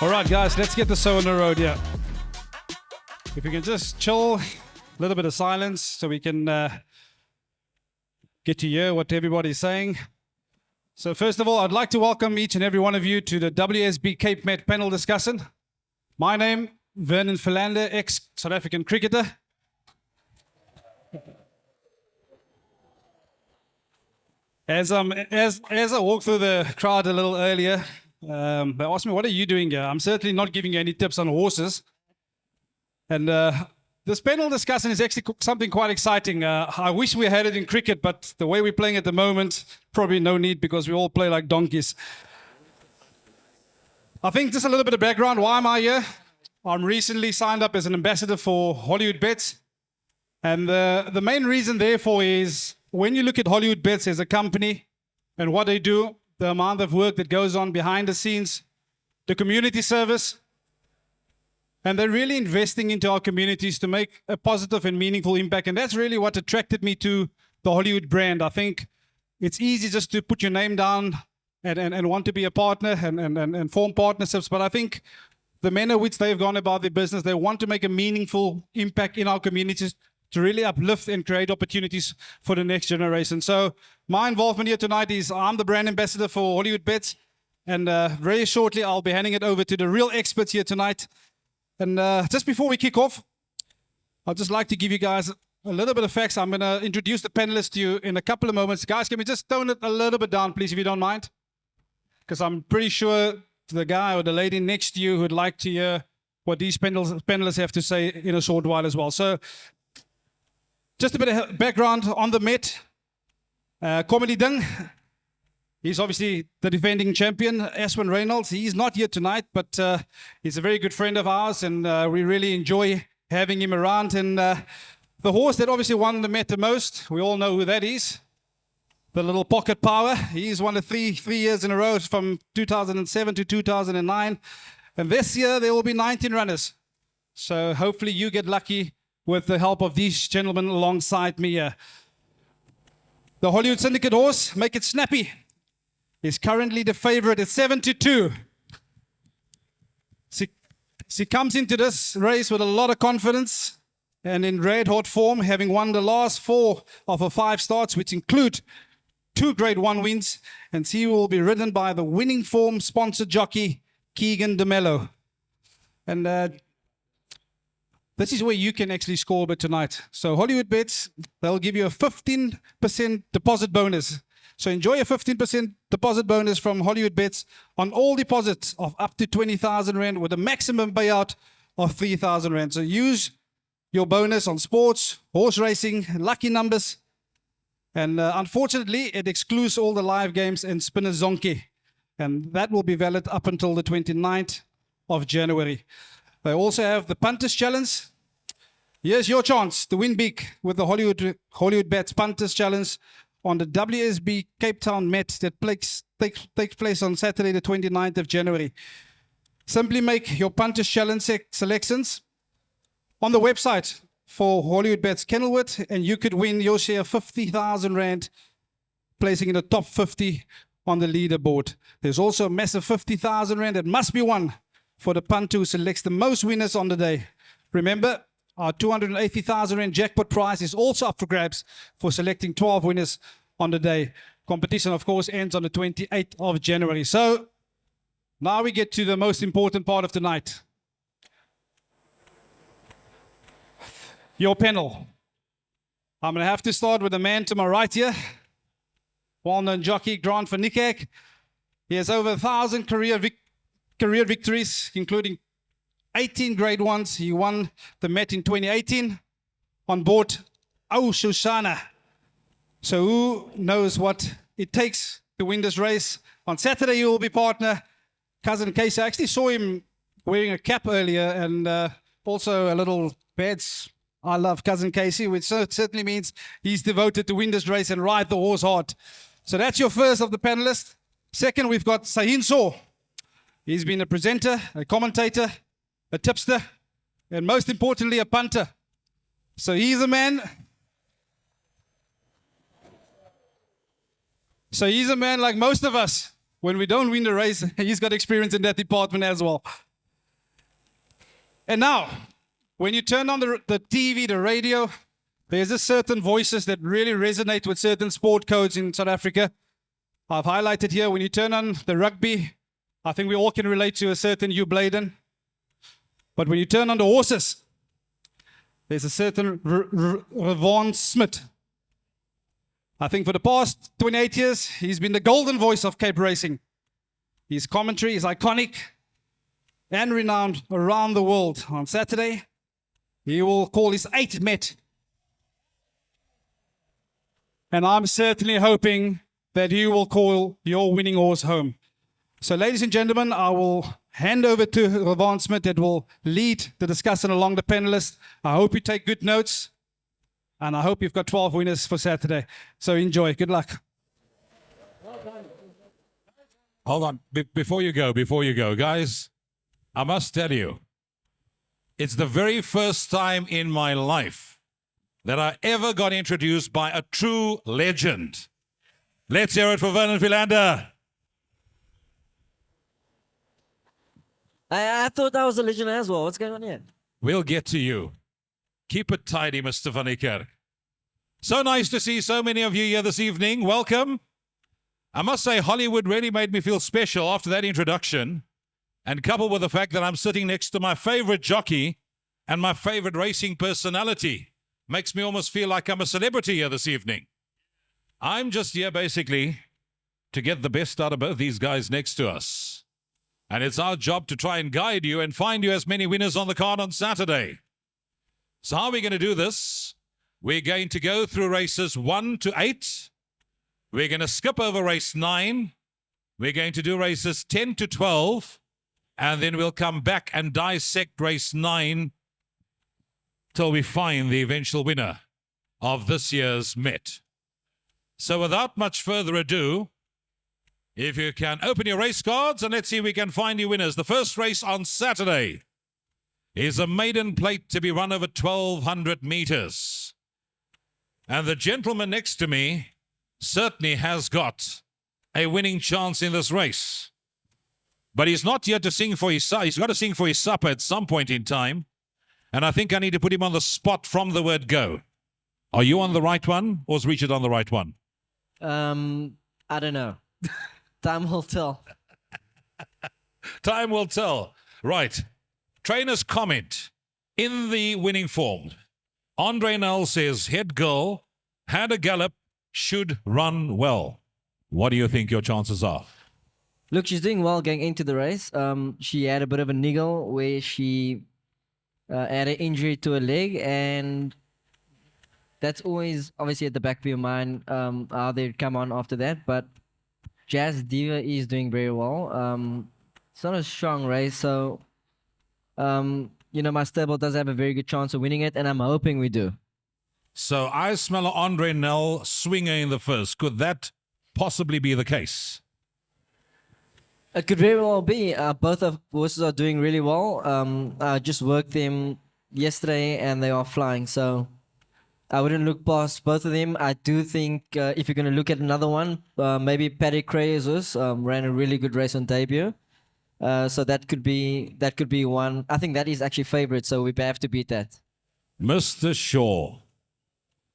All right, guys, let's get the show on the road here. If we can just chill, a little bit of silence so we can get to hear what everybody's saying. So first of all, I'd like to welcome each and every one of you to the WSB Cape Met panel discussion. My name, Vernon Philander, ex-South African cricketer. As I walked through the crowd a little earlier, they asked me, what are you doing here? I'm certainly not giving you any tips on horses. And this panel discussion is actually something quite exciting. I wish we had it in cricket, but the way we're playing at the moment, probably no need because we all play like donkeys. I think just a little bit of background. Why am I here? I'm recently signed up as an ambassador for Hollywoodbets. And the main reason therefore is when you look at Hollywoodbets as a company and what they do, the amount of work that goes on behind the scenes, the community service, and they're really investing into our communities to make a positive and meaningful impact. And that's really what attracted me to the Hollywood brand. I think it's easy just to put your name down and want to be a partner and form partnerships. But I think the manner which they've gone about their business, they want to make a meaningful impact in our communities to really uplift and create opportunities for the next generation. So my involvement here tonight is I'm the brand ambassador for Hollywoodbets, and very shortly I'll be handing it over to the real experts here tonight. And just before we kick off, I'd just like to give you guys a little bit of facts. I'm going to introduce the panelists to you in a couple of moments. Guys, can we just tone it a little bit down, please, if you don't mind? Because I'm pretty sure the guy or the lady next to you would like to hear what these panelists have to say in a short while as well. So just a bit of background on the Met. Comedy Ding. He's obviously the defending champion, Aswin Reynolds. He's not here tonight, but he's a very good friend of ours, and we really enjoy having him around. And the horse that obviously won the Met the most, we all know who that is. The little Pocket Power. He's won it three years in a row from 2007 to 2009. And this year there will be 19 runners. So hopefully you get lucky with the help of these gentlemen alongside me here. The Hollywood Syndicate horse, Make It Snappy, is currently the favorite at 7-2. She comes into this race with a lot of confidence and in red hot form, having won the last 4 of her 5 starts, which include 2 Grade 1 wins, and she will be ridden by the winning form sponsored jockey Keegan DeMello. And this is where you can actually score a bit tonight. So Hollywoodbets, they'll give you a 15% deposit bonus. So enjoy a 15% deposit bonus from Hollywoodbets on all deposits of up to 20,000 Rand with a maximum payout of 3,000 Rand. So use your bonus on sports, horse racing, lucky numbers. And unfortunately, it excludes all the live games and Spinner Zonke. And that will be valid up until the 29th of January. They also have the Punters Challenge. Here's your chance to win big with the Hollywoodbets Punters Challenge on the WSB Cape Town Met that takes place on Saturday the 29th of January. Simply make your Punters Challenge selections on the website for Hollywoodbets Kenilworth, and you could win your share of 50,000 Rand, placing in the top 50 on the leaderboard. There's also a massive 50,000 Rand that must be won for the punter who selects the most winners on the day. Remember, our 280,000 Rand jackpot prize is also up for grabs for selecting 12 winners on the day. Competition, of course, ends on the 28th of January. So now we get to the most important part of tonight. Your panel. I'm going to have to start with the man to my right here. Well-known jockey, Grant van Niekerk. He has over 1,000 career victories, including 18 grade ones. He won the Met in 2018 on board Shoshana. So who knows what it takes to win this race? On Saturday, he will be partner Cousin Casey. I actually saw him wearing a cap earlier and also a little badge. I love Cousin Casey, which certainly means he's devoted to win this race and ride the horse hard. So that's your first of the panelists. Second, we've got Shaheen. He's been a presenter, a commentator, a tipster, and most importantly, a punter. So he's a man. So he's a man like most of us. When we don't win the race, he's got experience in that department as well. And now, when you turn on the TV, the radio, there's a certain voices that really resonate with certain sport codes in South Africa. I've highlighted here, when you turn on the rugby, I think we all can relate to a certain Hugh Bladen. But when you turn on the horses, there's a certain Rouvaun Smit. I think for the past 28 years, he's been the golden voice of Cape racing. His commentary is iconic and renowned around the world. On Saturday, he will call his 8th Met. And I'm certainly hoping that you will call your winning horse home. So ladies and gentlemen, I will hand over to Rouvaun Smit that will lead the discussion along the panelists. I hope you take good notes. And I hope you've got 12 winners for Saturday. So enjoy. Good luck. Hold on. Before you go, guys, I must tell you, it's the very first time in my life that I ever got introduced by a true legend. Let's hear it for Vernon Philander. I thought I was a legend as well. What's going on here? We'll get to you. Keep it tidy, Mr. Van Niekerk. So nice to see so many of you here this evening. Welcome. I must say, Hollywood really made me feel special after that introduction. And coupled with the fact that I'm sitting next to my favorite jockey and my favorite racing personality, makes me almost feel like I'm a celebrity here this evening. I'm just here basically to get the best out of both these guys next to us. And it's our job to try and guide you and find you as many winners on the card on Saturday. So how are we going to do this? We're going to go through races 1 to 8. We're going to skip over race 9. We're going to do races 10 to 12. And then we'll come back and dissect race 9 till we find the eventual winner of this year's Met. So without much further ado, if you can open your race cards and let's see if we can find you winners. The first race on Saturday is a maiden plate to be run over 1,200 meters. And the gentleman next to me certainly has got a winning chance in this race. But he's not here to sing for his supper. He's got to sing for his supper at some point in time. And I think I need to put him on the spot from the word go. Are you on the right one or is Richard on the right one? I don't know. Time will tell. Time will tell. Right. Trainer's comment in the winning form. Andre Nel says, head girl, had a gallop, should run well. What do you think your chances are? Look, she's doing well going into the race. She had a bit of a niggle where she had an injury to her leg, and that's always obviously at the back of your mind how they'd come on after that. But Jazz Diva is doing very well. It's not a strong race, so my stable does have a very good chance of winning it, and I'm hoping we do. So I smell an Andre Nel swinger in the first. Could that possibly be the case? It could very well be. Both of horses are doing really well. I just worked them yesterday, and they are flying. So I wouldn't look past both of them. I do think if you're going to look at another one, maybe Paddy Crey's ran a really good race on debut. So that could be one. I think that is actually favorite, so we have to beat that. Mr. Shaw.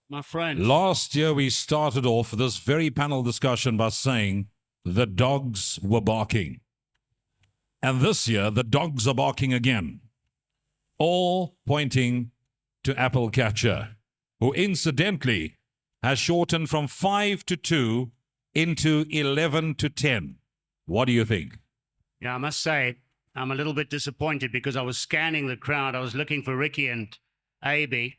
My friend. Last year we started off this very panel discussion by saying the dogs were barking. And this year the dogs are barking again. All pointing to Apple Catcher, who incidentally has shortened from 5 to 2 into 11 to 10. What do you think? Yeah, I must say, I'm a little bit disappointed because I was scanning the crowd. I was looking for Ricky and AB.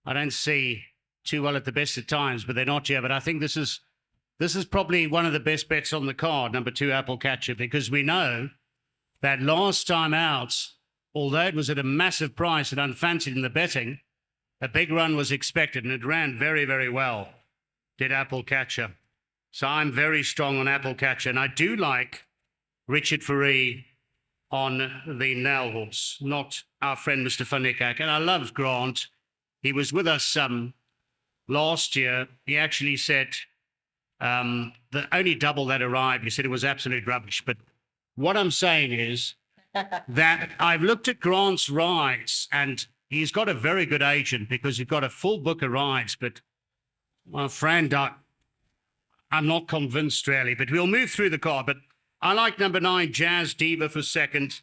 I don't see too well at the best of times, but they're not here. But I think this is probably one of the best bets on the card, number 2, Apple Catcher, because we know that last time out, although it was at a massive price and unfancied in the betting, a big run was expected, and it ran very, very well, did Apple Catcher. So I'm very strong on Apple Catcher, and I do like Richard Faree on the Nell horse, not our friend Mr. Van Niekerk. And I love Grant. He was with us last year. He actually said the only double that arrived, he said it was absolute rubbish. But what I'm saying is that I've looked at Grant's rides, and he's got a very good agent because he's got a full book of rides. But my friend, I'm not convinced really, but we'll move through the card. But I like number 9, Jazz Diva for second.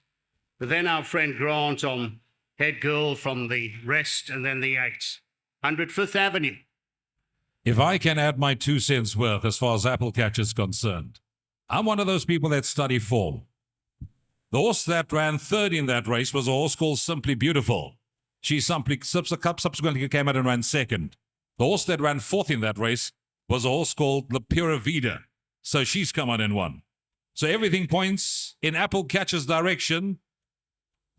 But then our friend Grant on Head Girl from the rest, and then the 8. 100 Fifth Avenue. If I can add my 2 cents worth as far as Apple Catcher is concerned, I'm one of those people that study form. The horse that ran third in that race was a horse called Simply Beautiful. She subsequently came out and ran second. The horse that ran fourth in that race was a horse called La Pura Vida. So she's come out and won. So everything points in Apple Catcher's direction.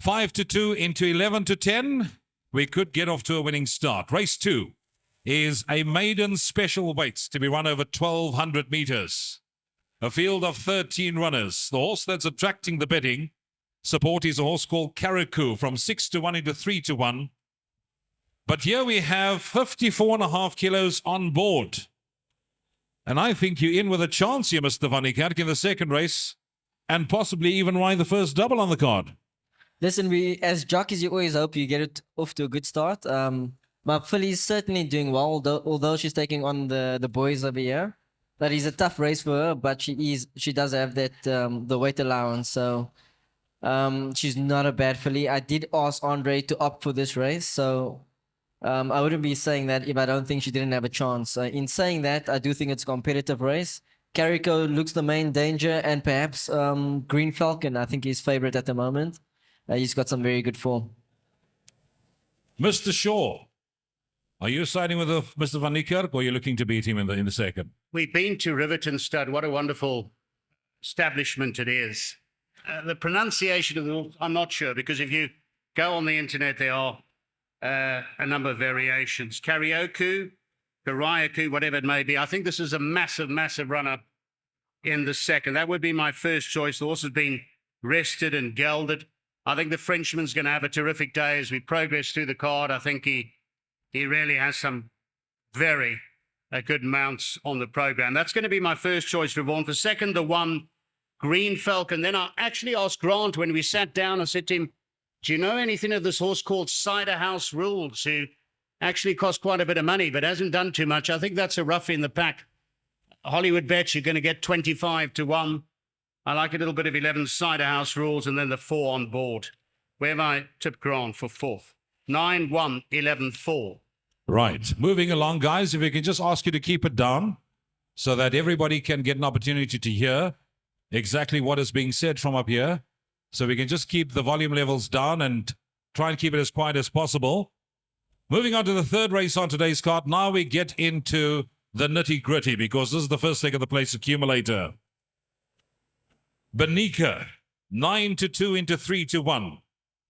5-2 into 11-10. We could get off to a winning start. Race 2 is a maiden special weight to be run over 1,200 meters. A field of 13 runners. The horse that's attracting the betting support is a horse called Karakou from 6-1 into 3-1. But here we have 54.5 kilos on board. And I think you're in with a chance here, Mr. Van Niekerk, in the second race, and possibly even ride the first double on the card. Listen, we as jockeys, you always hope you get it off to a good start. But filly's certainly doing well, although she's taking on the boys over here. That is a tough race for her, but she does have that the weight allowance, so she's not a bad filly. I did ask Andre to opt for this race, so I wouldn't be saying that if I don't think she didn't have a chance. In saying that, I do think it's a competitive race. Carico looks the main danger, and perhaps Green Falcon, I think, is favourite at the moment. He's got some very good form. Mr. Shaw, are you siding with Mr. Van Niekerk, or are you looking to beat him in the second? We've been to Riverton Stud. What a wonderful establishment it is. The pronunciation of the, I'm not sure, because if you go on the internet, there are a number of variations. Karakou, whatever it may be. I think this is a massive, massive runner in the second. That would be my first choice. The horse has been rested and gelded. I think the Frenchman's going to have a terrific day as we progress through the card. I think he really has some very good mounts on the program. That's going to be my first choice, Rouvaun. For second, the 1, Green Falcon. Then I actually asked Grant when we sat down, I said to him, do you know anything of this horse called Cider House Rules, who actually cost quite a bit of money, but hasn't done too much? I think that's a rough in the pack. Hollywoodbets, you're going to get 25-1. I like a little bit of 11 Cider House Rules, and then the 4 on board. Where have I tipped Grant for fourth? 9-1, 11-4. Right. Moving along, guys, if we can just ask you to keep it down so that everybody can get an opportunity to hear exactly what is being said from up here. So we can just keep the volume levels down and try and keep it as quiet as possible. Moving on to the third race on today's card. Now we get into the nitty-gritty, because this is the first leg of the place accumulator. Benika, 9-2 into 3-1.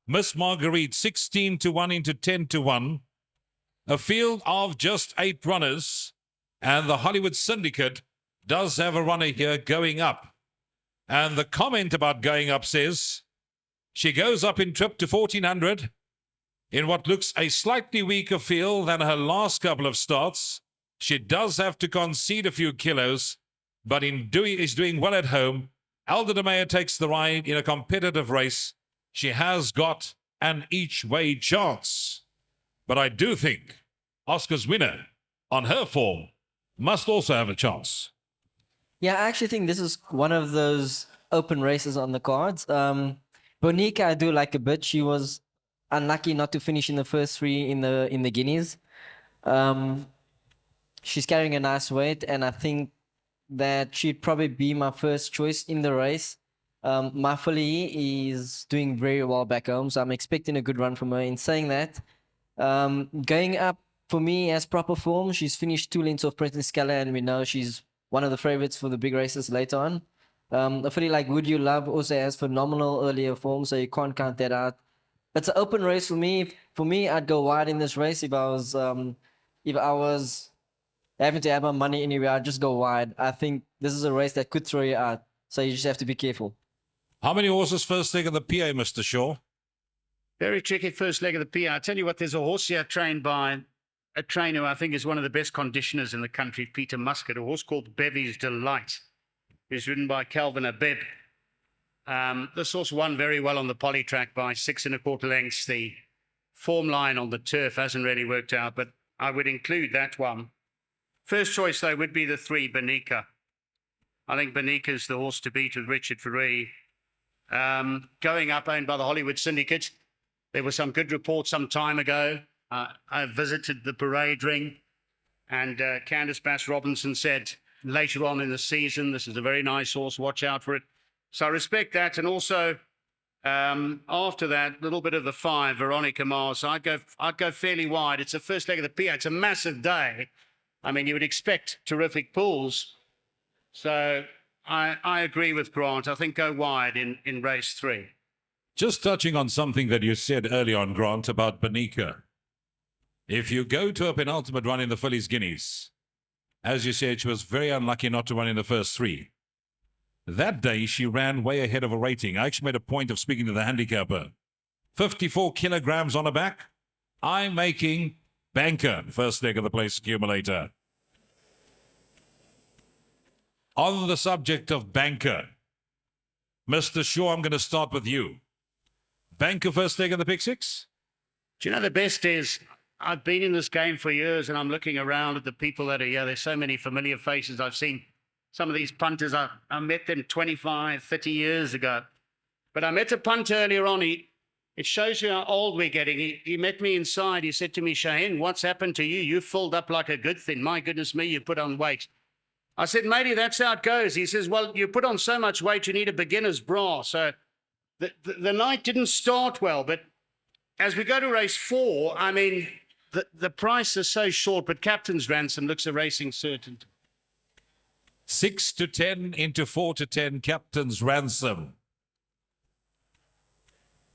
Miss Marguerite, 16-1 into 10-1. A field of just 8 runners. And the Hollywood Syndicate does have a runner here going up. And the comment about going up says, she goes up in trip to 1,400 in what looks a slightly weaker field than her last couple of starts. She does have to concede a few kilos, but is doing well at home. Alda de Meyer takes the ride in a competitive race. She has got an each-way chance. But I do think Oscar's winner, on her form, must also have a chance. Yeah, I actually think this is one of those open races on the cards. Bonica, I do like a bit. She was unlucky not to finish in the first 3 in the Guineas. She's carrying a nice weight, and I think that she'd probably be my first choice in the race. My filly is doing very well back home, so I'm expecting a good run from her. In saying that, going up for me as proper form, she's finished 2 lengths off Princess Scala, and we know she's one of the favorites for the big races later on. A filly like Would You Love also has phenomenal earlier form, so you can't count that out. It's an open race for me. For me, I'd go wide in this race if I was having to have my money anywhere. I'd just go wide. I think this is a race that could throw you out, so you just have to be careful. How many horses first leg of the PA, Mr. Shaw? Very tricky first leg of the PA. I tell you what, there's a horse here trained by a trainer who I think is one of the best conditioners in the country, Peter Muscat, a horse called Bevy's Delight, who's ridden by Calvin Abeb. This horse won very well on the poly track by 6 1/4 lengths. The form line on the turf hasn't really worked out, but I would include that one. First choice, though, would be the 3, Benika. I think Benika's the horse to beat with Richard Ferree. Going up, owned by the Hollywood Syndicate. There were some good reports some time ago. I visited the parade ring, and Candice Bass Robinson said later on in the season, this is a very nice horse, watch out for it. So I respect that. And also, after that, a little bit of the 5, Veronica Mars. I'd go fairly wide. It's the first leg of the PA. It's a massive day. I mean, you would expect terrific pulls. So I agree with Grant. I think go wide in race 3. Just touching on something that you said earlier on, Grant, about Benika. If you go to a penultimate run in the Fillies Guineas, as you said, she was very unlucky not to run in the first 3. That day, she ran way ahead of a rating. I actually made a point of speaking to the handicapper. 54 kilograms on her back. I'm making banker, first leg of the place accumulator. On the subject of banker, Mr. Shaw, I'm going to start with you. Banker, first leg of the pick 6? Do you know the best is, I've been in this game for years and I'm looking around at the people that are here. There's so many familiar faces. I've seen some of these punters. I met them 25, 30 years ago. But I met a punter earlier on. It shows you how old we're getting. He met me inside. He said to me, Shaheen, what's happened to you? You filled up like a good thing. My goodness me, you put on weight. I said, matey, that's how it goes. He says, well, you put on so much weight, you need a beginner's bra. So the night didn't start well. But as we go to race 4, I mean, the price is so short, but Captain's Ransom looks a racing certainty. 6 to 10 into 4 to 10, Captain's Ransom.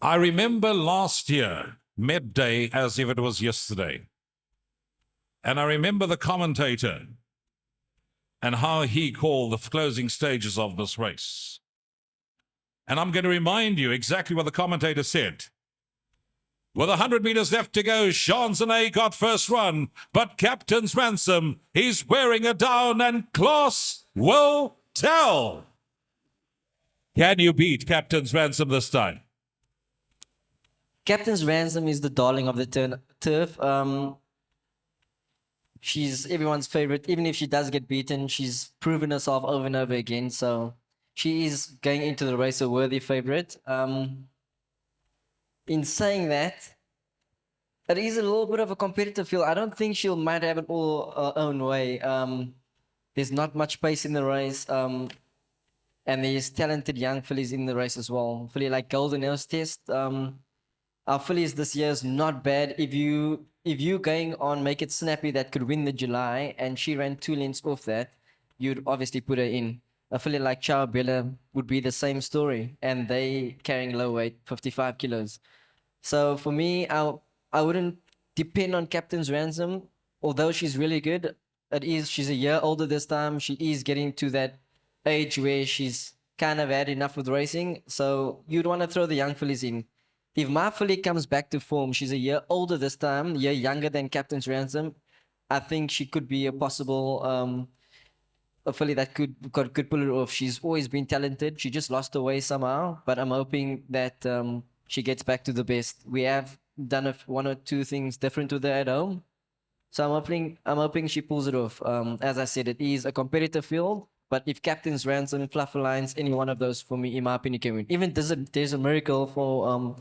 I remember last year, midday, as if it was yesterday. And I remember the commentator and how he called the closing stages of this race. And I'm going to remind you exactly what the commentator said. With 100 meters left to go, Chanzanay got first run, but Captain's Ransom, he's wearing her down and class will tell. Can you beat Captain's Ransom this time? Captain's Ransom is the darling of the turf. She's everyone's favorite. Even if she does get beaten, she's proven herself over and over again. So she is going into the race a worthy favorite. In saying that, it is a little bit of a competitive field. I don't think she might have it all her own way. There's not much pace in the race. And there's talented young fillies in the race as well. Filly like Golden Hills Test. Our fillies this year is not bad. If you going on Make It Snappy that could win the July, and she ran 2 lengths off that, you'd obviously put her in. A filly like Chow Bella would be the same story, and they carrying low weight, 55 kilos. So for me, I wouldn't depend on Captain's Ransom, although she's really good. She's a year older this time. She is getting to that age where she's kind of had enough with racing. So you'd want to throw the young fillies in. If my filly comes back to form, she's a year older this time, a year younger than Captain's Ransom. I think she could be a possible a filly that could pull it off. She's always been talented. She just lost her way somehow, but I'm hoping that she gets back to the best. We have done 1 or 2 things different with her at home, so I'm hoping she pulls it off. As I said, it is a competitive field, but if Captain's Ransom, Fluffer Lines, any one of those for me, in my opinion, can win. Even there's a miracle for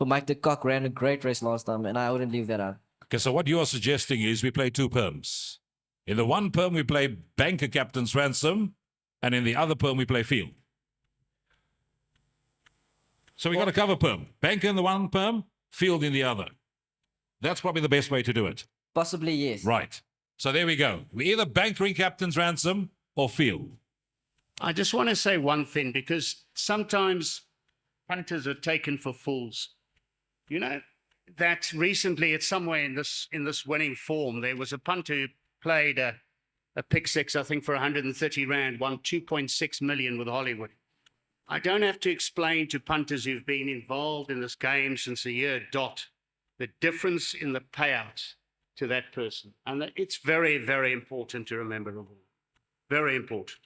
Mike de Kock, ran a great race last time, and I wouldn't leave that out. Okay, so what you are suggesting is we play 2 perms. In the one perm, we play Banker Captain's Ransom, and in the other perm, we play Field. So we got to cover perm. Bank in the one perm, field in the other. That's probably the best way to do it. Possibly, yes. Right. So there we go. We either bank ring captain's ransom or field. I just want to say one thing, because sometimes punters are taken for fools. You know, that recently, it's somewhere in this winning form, there was a punter who played a pick six, I think, for 130 Rand, won 2.6 million with Hollywood. I don't have to explain to punters who've been involved in this game since the year dot the difference in the payouts to that person. And it's very, very important to remember. Very important.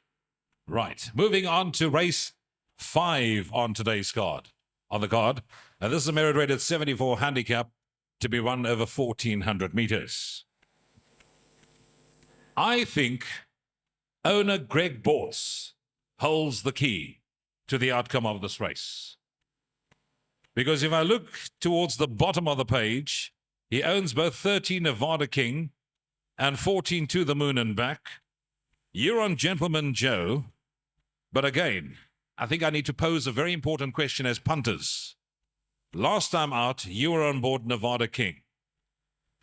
Right. Moving on to race 5 on today's card. On the card. And this is a merit rated 74 handicap to be run over 1,400 meters. I think owner Greg Bortz holds the key to the outcome of this race. Because if I look towards the bottom of the page, he owns both 13 Nevada King and 14 To the Moon and Back. You're on Gentleman Joe. But again, I think I need to pose a very important question as punters. Last time out, you were on board Nevada King.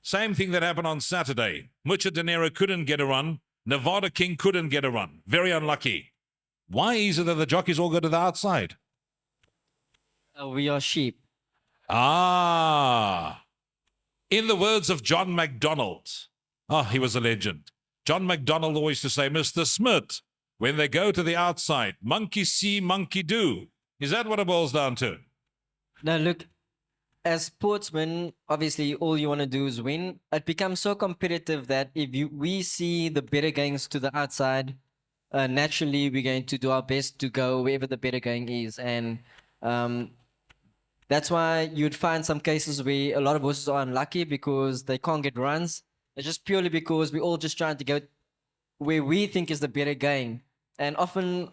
Same thing that happened on Saturday. Mucha Dinero couldn't get a run. Nevada King couldn't get a run. Very unlucky. Why is it that the jockeys all go to the outside? We are sheep. Ah. In the words of John MacDonald. Oh, he was a legend. John MacDonald always used to say, Mr. Smit, when they go to the outside, monkey see, monkey do. Is that what it boils down to? Now, look, as sportsmen, obviously, all you want to do is win. It becomes so competitive that if we see the better gangs to the outside, naturally, we're going to do our best to go wherever the better gang is. And that's why you'd find some cases where a lot of horses are unlucky because they can't get runs. It's just purely because we're all just trying to go where we think is the better gang. And often,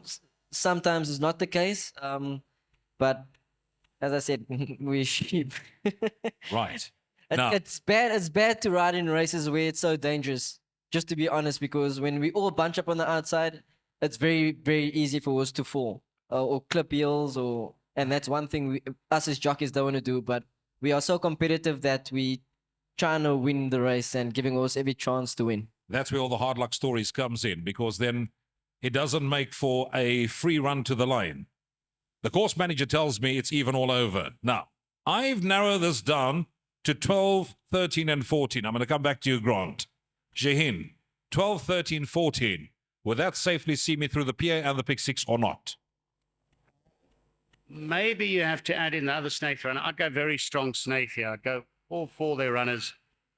sometimes it's not the case. But as I said, we're sheep. Right. It's bad to ride in races where it's so dangerous, just to be honest, because when we all bunch up on the outside, it's very, very easy for us to fall or clip heels, and that's one thing us as jockeys don't want to do. But we are so competitive that we trying to win the race and giving us every chance to win. That's where all the hard luck stories comes in, because then it doesn't make for a free run to the line. The course manager tells me it's even all over. Now, I've narrowed this down to 12, 13, and 14. I'm going to come back to you, Grant. Shaheen, 12, 13, 14. Would that safely see me through the PA and the pick six or not? Maybe you have to add in the other snake runner. I'd go very strong snake here. I'd go all 4 their runners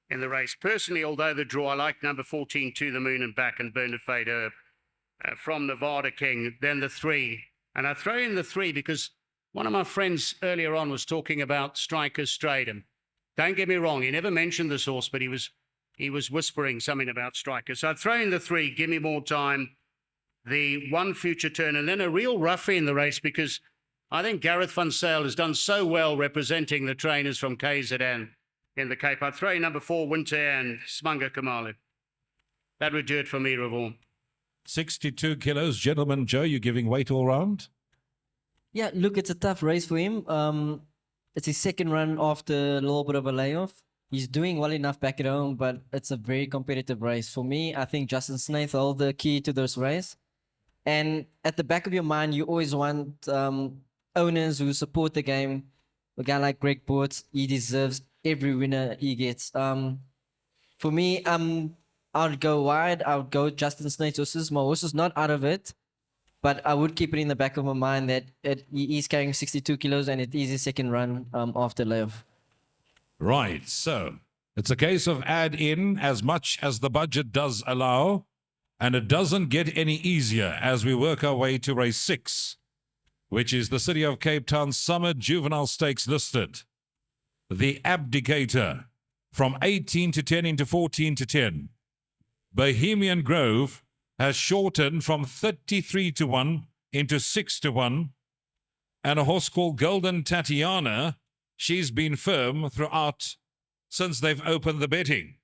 in the race. Personally, although the draw, I like number 14, To the Moon and Back, and Bernard Herb from Nevada King, then the 3. And I throw in the 3 because one of my friends earlier on was talking about Striker's Stratum. Don't get me wrong, he never mentioned this horse, but he was whispering something about Striker. So I'd throw in the 3, Give Me More Time, the 1 Future Turn, and then a real roughie in the race, because I think Gareth van Sale has done so well representing the trainers from KZN in the Cape. I'd throw in number 4, Winter and Smanga Kamalu. That would do it for me, Rouvaun. 62 kilos. Gentleman Joe, you giving weight all round? Yeah, look, it's a tough race for him. It's his second run after a little bit of a layoff. He's doing well enough back at home, but it's a very competitive race. For me, I think Justin Snaith held the key to this race. And at the back of your mind, you always want owners who support the game. A guy like Greg Bortz, he deserves every winner he gets. For me, I would go wide. I would go Justin Snaith's horses. My horse is not out of it, but I would keep it in the back of my mind that he is carrying 62 kilos and it is his second run after layoff. Right. So it's a case of add in as much as the budget does allow, and it doesn't get any easier as we work our way to race 6, which is the City of Cape Town Summer Juvenile Stakes listed. The Abdicator from 18 to 10 into 14 to 10. Bohemian Grove has shortened from 33 to 1 into 6 to 1. And a horse called Golden Tatiana, she's been firm throughout since they've opened the betting.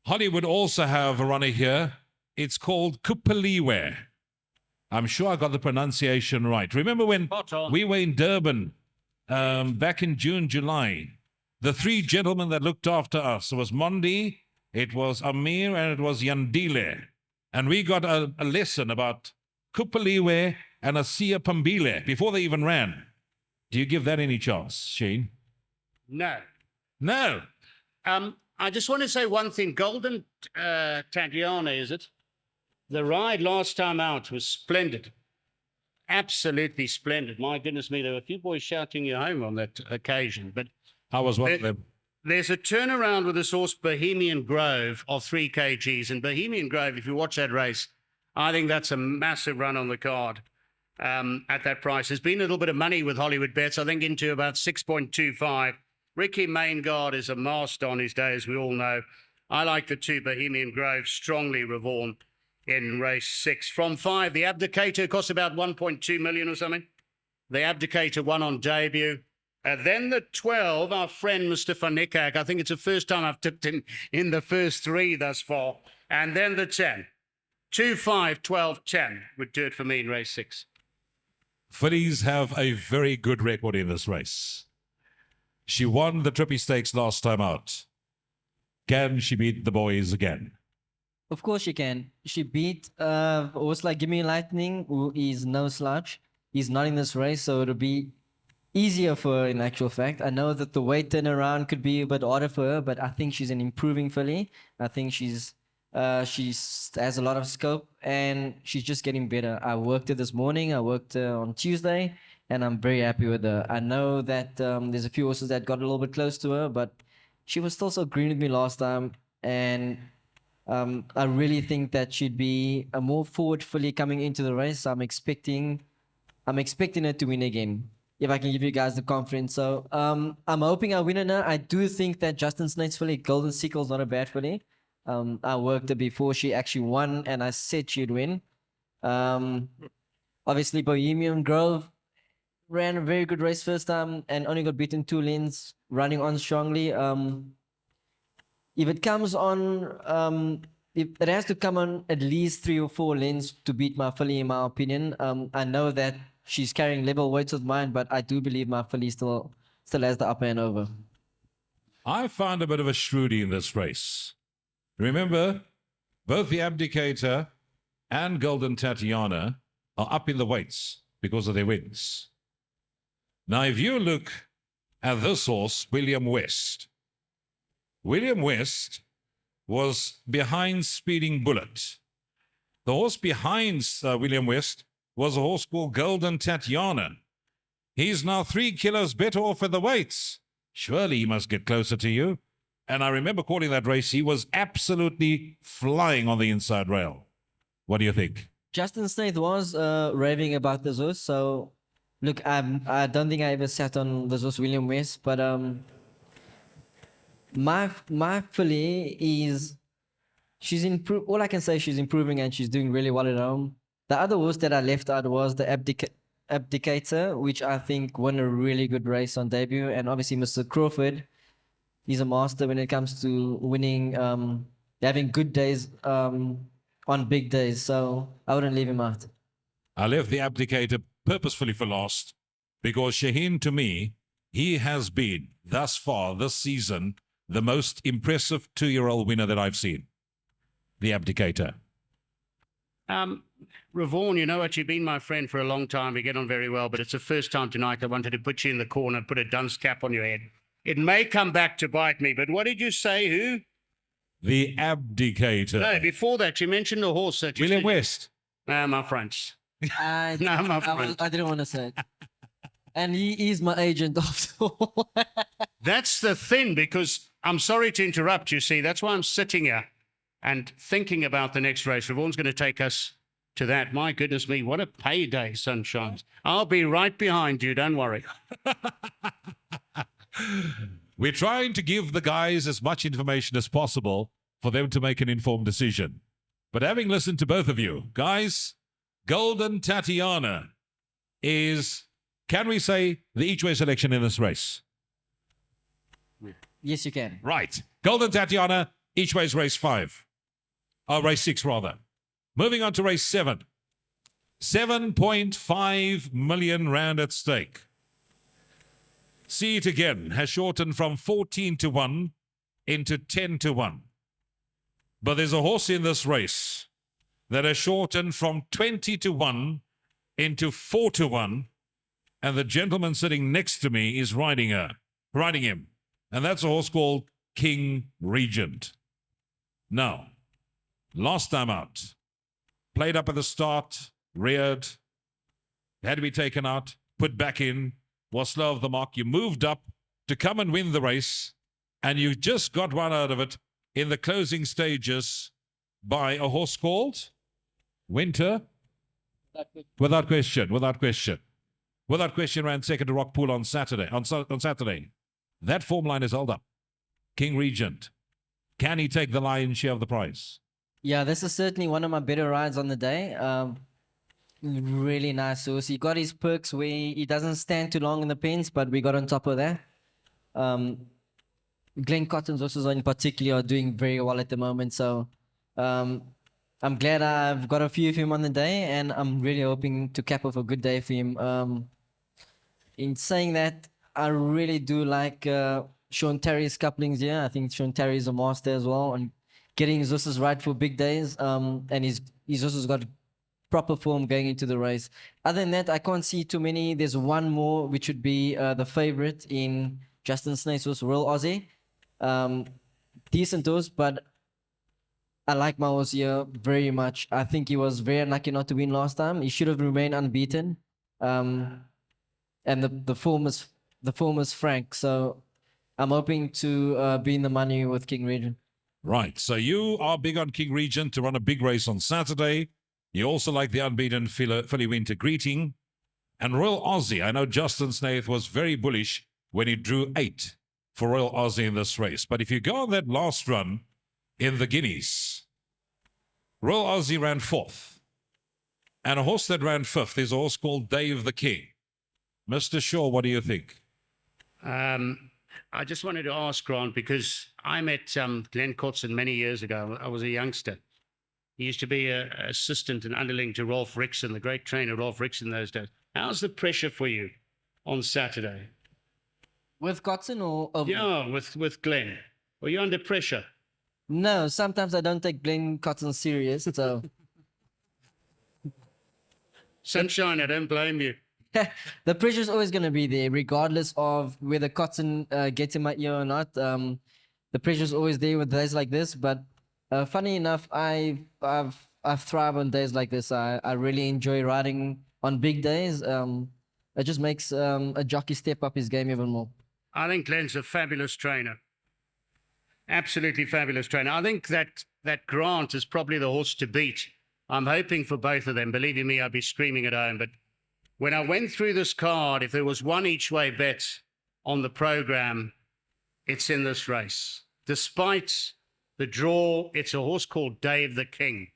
Hollywood also have a runner here. It's called Kupaliwe. I'm sure I got the pronunciation right. Remember when we were in Durban back in June, July. The three gentlemen that looked after us. It was Mondi, it was Amir, and it was Yandile. And we got a lesson about Kupaliwe and Asia Pambile before they even ran. Do you give that any chance, Shaheen? No. No. I just want to say one thing. Golden Tatiana, is it? The ride last time out was splendid. Absolutely splendid. My goodness me, there were a few boys shouting you home on that occasion. But I was one of them. there's a turnaround with this horse, Bohemian Grove, of 3 kgs. And Bohemian Grove, if you watch that race, I think that's a massive run on the card at that price. There's been a little bit of money with Hollywoodbets, I think into about 6.25. Ricky Maingard is a master on his day, as we all know. I like the 2 Bohemian Grove strongly, Rouvaun, in race 6. From 5, the Abdicator cost about 1.2 million or something. The Abdicator won on debut. Then the 12, our friend Mr. Van Niekerk. I think it's the first time I've tipped him in the first 3 thus far. And then the 10. 2, 5, 12, 10 would do it for me in race 6. Fillies have a very good record in this race. She won the Trippy Stakes last time out. Can she beat the boys again? Of course she can. She beat a horse like Gimme Lightning, who is no slouch. He's not in this race, so it'll be easier for her in actual fact. I know that the weight turnaround could be a bit harder for her, but I think she's an improving filly. I think she's has a lot of scope and she's just getting better. I worked her this morning. I worked her on Tuesday, and I'm very happy with her. I know that there's a few horses that got a little bit close to her, but she was still so green with me last time, and I really think that she'd be a more forward filly coming into the race. I'm expecting her to win again, if I can give you guys the confidence. So I'm hoping I win her now. I do think that Justin Snaith's filly, Golden Sickle's not a bad filly. I worked her before she actually won, and I said she'd win. Obviously, Bohemian Grove ran a very good race first time and only got beaten 2 lanes, running on strongly. If it comes on, it has to come on at least 3 or 4 lanes to beat my filly, in my opinion. I know that she's carrying level weights with mine, but I do believe my filly still has the upper hand over. I found a bit of a shrewdie in this race. Remember, both the Abdicator and Golden Tatiana are up in the weights because of their wins. Now, if you look at this horse, William West was behind Speeding Bullet. The horse behind William West was a horse called Golden Tatiana. He's now 3 kilos better off at the weights. Surely he must get closer to you. And I remember calling that race. He was absolutely flying on the inside rail. What do you think? Justin Snaith was raving about this horse. So, look, I don't think I ever sat on this horse, William West, but my filly is, she's improved. All I can say, she's improving and she's doing really well at home. The other horse that I left out was the Abdicator, which I think won a really good race on debut. And obviously, Mr. Crawford, he's a master when it comes to winning, having good days on big days. So I wouldn't leave him out. I left the Abdicator purposefully for last because Shaheen, to me, he has been, thus far this season, the most impressive 2-year-old winner that I've seen. The Abdicator. Rouvaun, you know what? You've been my friend for a long time. We get on very well, but it's the first time tonight I wanted to put you in the corner, put a dunce cap on your head. It may come back to bite me, but what did you say? Who? The Abdicator. No, before that, you mentioned the horse that you William said- West. No, my friends. I I didn't want to say it. And he is my agent after all. That's the thing, because I'm sorry to interrupt, you see. That's why I'm sitting here and thinking about the next race. Rouvaun's going to take us to that. My goodness me, what a payday, Sunshines. I'll be right behind you, don't worry. We're trying to give the guys as much information as possible for them to make an informed decision. But having listened to both of you, guys, Golden Tatiana is, can we say, the each-way selection in this race? Yes, you can. Right. Golden Tatiana, each way's race 5. Race 6, rather. Moving on to race 7. 7.5 million rand at stake. See It Again has shortened from 14 to 1 into 10 to 1. But there's a horse in this race that has shortened from 20 to 1 into 4 to 1. And the gentleman sitting next to me is riding him. And that's a horse called King Regent. Now, last time out, played up at the start, reared, had to be taken out, put back in, was slow of the mark. You moved up to come and win the race, and you just got one out of it in the closing stages by a horse called Winter. Without question. Without question, ran second to Rockpool on Saturday. On Saturday, that form line is held up. King Regent, can he take the lion's share of the prize? Yeah, this is certainly one of my better rides on the day. Really nice horse. He got his perks where he doesn't stand too long in the pens, but we got on top of that. Glenn Cotton's horses in particular are doing very well at the moment. So I'm glad I've got a few of him on the day, and I'm really hoping to cap off a good day for him. In saying that, I really do like Sean Terry's couplings here. I think Sean Terry is a master as well on getting his horses right for big days. And he's also got proper form going into the race. Other than that, I can't see too many. There's one more, which would be the favorite in Justin Snaith's horse, Royal Aussie. Decent horse, but I like my horse here very much. I think he was very unlucky not to win last time. He should have remained unbeaten. And the form is frank. So I'm hoping to be in the money with King Regent. Right. So you are big on King Regent to run a big race on Saturday. You also like the unbeaten Philly Winter Greeting. And Royal Aussie, I know Justin Snaith was very bullish when he drew 8 for Royal Aussie in this race. But if you go on that last run in the Guineas, Royal Aussie ran 4th. And a horse that ran 5th is a horse called Dave the King. Mr. Shaw, what do you think? I just wanted to ask, Grant, because I met Glenn Cotson many years ago. I was a youngster. He used to be an assistant and underling to Rolf Rickson, the great trainer Rolf Rickson those days. How's the pressure for you on Saturday? With Cotson or Yeah, with Glenn. Were you under pressure? No, sometimes I don't take Glenn Cotton serious. So Sunshine, I don't blame you. the pressure's always going to be there, regardless of whether Cotton gets in my ear or not. The pressure's always there with days like this. But funny enough, I thrive on days like this. I really enjoy riding on big days. It just makes a jockey step up his game even more. I think Glenn's a fabulous trainer. Absolutely fabulous trainer. I think that Grant is probably the horse to beat. I'm hoping for both of them. Believe you me, I'd be screaming at home. But when I went through this card, if there was one each way bet on the program, it's in this race. Despite the draw, it's a horse called Dave the King.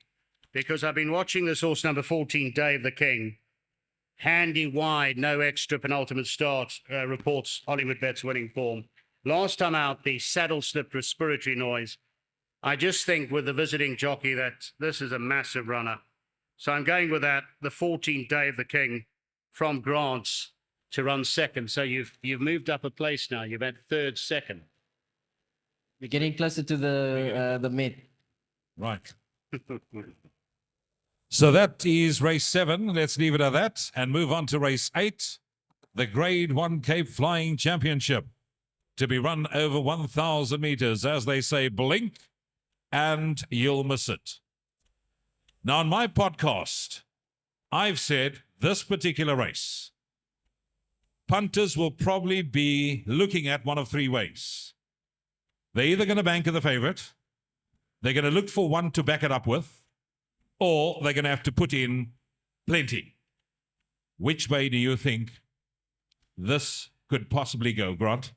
Because I've been watching this horse, number 14, Dave the King. Handy wide, no extra penultimate start, reports Hollywoodbets winning form. Last time out, the saddle slipped respiratory noise. I just think with the visiting jockey that this is a massive runner. So I'm going with that, the 14, Dave the King, from Grants to run second. So you've moved up a place now. You've had third, second. We're getting closer to the mid. Right. So that is race 7. Let's leave it at that and move on to race 8, the Grade 1 Cape Flying Championship, to be run over 1,000 meters. As they say, blink and you'll miss it. Now, on my podcast, I've said this particular race, punters will probably be looking at one of 3 ways. They're either going to bank the favorite, they're going to look for one to back it up with, or they're going to have to put in plenty. Which way do you think this could possibly go, Grant?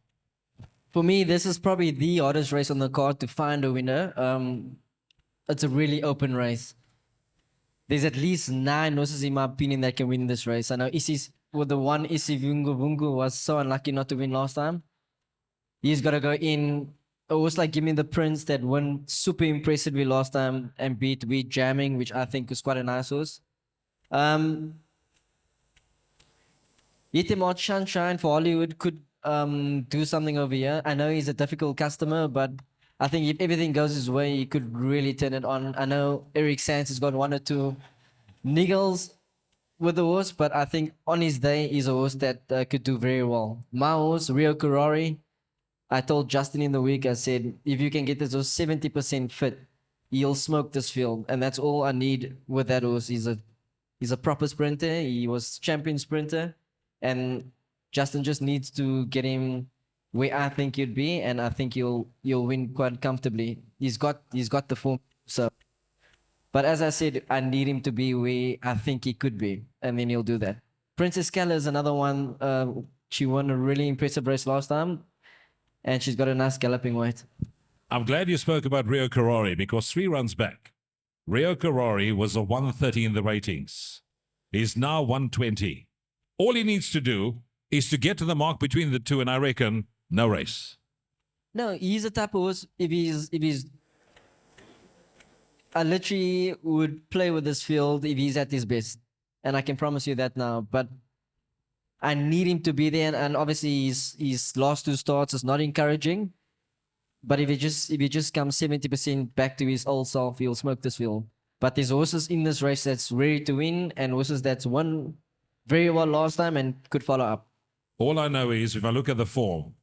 For me, this is probably the hardest race on the card to find a winner. It's a really open race. There's at least 9 horses, in my opinion, that can win this race. I know the one Isi Vungu Vungu was so unlucky not to win last time. He's got to go in. It was like Give Me the Prince that won super impressively last time and beat We Jamming, which I think was quite a nice horse. Sunshine for Hollywood could do something over here. I know he's a difficult customer, but I think if everything goes his way, he could really turn it on. I know Eric Sands has got one or two niggles with the horse, but I think on his day, he's a horse that could do very well. My horse, Rio Karori, I told Justin in the week, I said, if you can get this horse 70% fit, he'll smoke this field. And that's all I need with that horse. He's a proper sprinter. He was champion sprinter. And Justin just needs to get him where I think he'd be, and I think you'll win quite comfortably. He's got the form. So, but as I said, I need him to be where I think he could be, and then he'll do that. Princess Keller is another one. She won a really impressive race last time, and she's got a nice galloping weight. I'm glad you spoke about Rio Karori because 3 runs back, Rio Karori was a 130 in the ratings. He's now 120. All he needs to do is to get to the mark between the two, and I reckon no race. No, he's a type of horse. If he's, I literally would play with this field if he's at his best, and I can promise you that now. But I need him to be there, and obviously his last 2 starts is not encouraging. But if he just comes 70% back to his old self, he'll smoke this field. But there's horses in this race that's ready to win, and horses that's won very well last time and could follow up. All I know is, if I look at the form,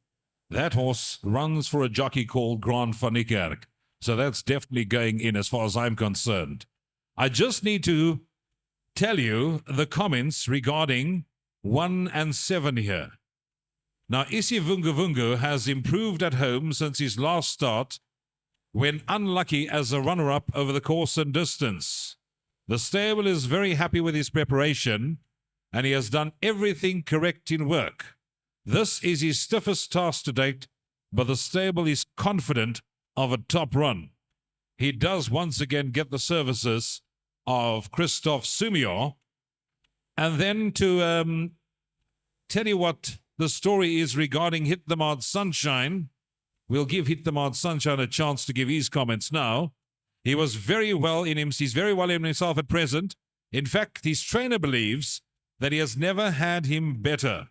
that horse runs for a jockey called Grant van Niekerk. So that's definitely going in as far as I'm concerned. I just need to tell you the comments regarding 1 and 7 here. Now, Isi Vungu Vungu has improved at home since his last start, when unlucky as a runner-up over the course and distance. The stable is very happy with his preparation, and he has done everything correct in work. This is his stiffest task to date, but the stable is confident of a top run. He does once again get the services of Christophe Soumillon. And then to tell you what the story is regarding Hit the Mad Sunshine, we'll give Hit the Mad Sunshine a chance to give his comments now. He was very well in him. He's very well in himself at present. In fact, his trainer believes that he has never had him better.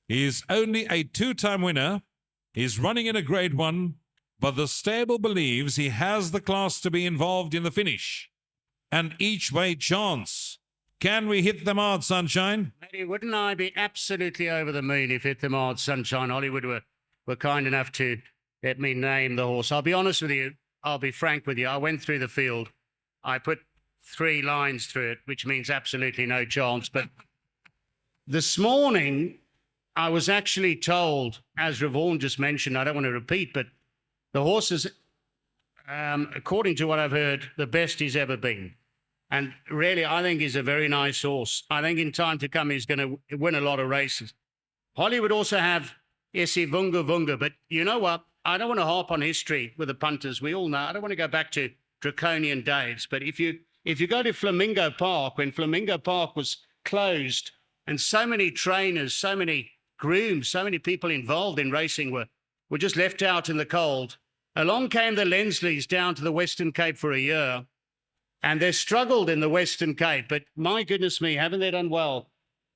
He is only a 2-time winner. He's running in a Grade 1, but the stable believes he has the class to be involved in the finish. And each way chance. Can we hit the Mad Sunshine? Matty, wouldn't I be absolutely over the moon if Hit the Mad Sunshine Hollywood were kind enough to let me name the horse? I'll be honest with you. I'll be frank with you. I went through the field. I put 3 lines through it, which means absolutely no chance. But this morning, I was actually told, as Rouvaun just mentioned, I don't want to repeat, but the horse is, according to what I've heard, the best he's ever been. And really, I think he's a very nice horse. I think in time to come, he's going to win a lot of races. Hollywood also have Isi Vunga Vunga, but you know what? I don't want to harp on history with the punters. We all know. I don't want to go back to draconian days. But if you go to Flamingo Park, when Flamingo Park was closed, and so many trainers, so many grooms, so many people involved in racing were just left out in the cold. Along came the Lensleys down to the Western Cape for a year, and they struggled in the Western Cape. But my goodness me, haven't they done well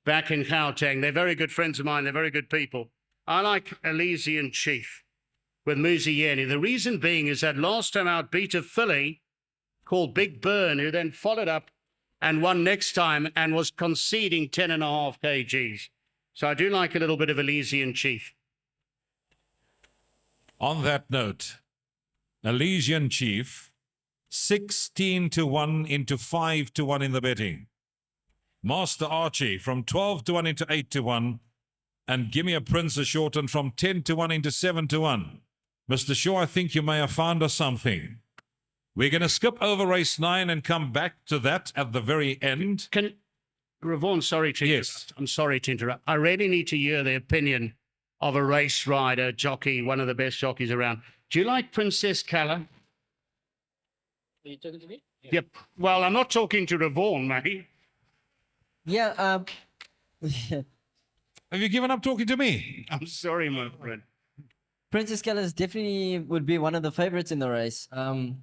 back in Gauteng? They're very good friends of mine. They're very good people. I like Elysian Chief with Muzieni. The reason being is that last time out beat a filly called Big Burn, who then followed up and won next time and was conceding 10.5 kgs. So I do like a little bit of Elysian Chief. On that note, Elysian Chief, 16-1 into 5-1 in the betting. Master Archie from 12-1 into 8-1. And Gimme a Prince of Shorten from 10-1 into 7-1. Mr. Shaw, I think you may have found us something. We're going to skip over race 9 and come back to that at the very end. Rouvaun, sorry to interrupt. Yes. I'm sorry to interrupt. I really need to hear the opinion of a race rider, jockey, one of the best jockeys around. Do you like Princess Keller? Are you talking to me? Yep. Well, I'm not talking to Rouvaun, mate. Yeah. Have you given up talking to me? I'm sorry, my friend. Princess Keller definitely would be one of the favorites in the race. You're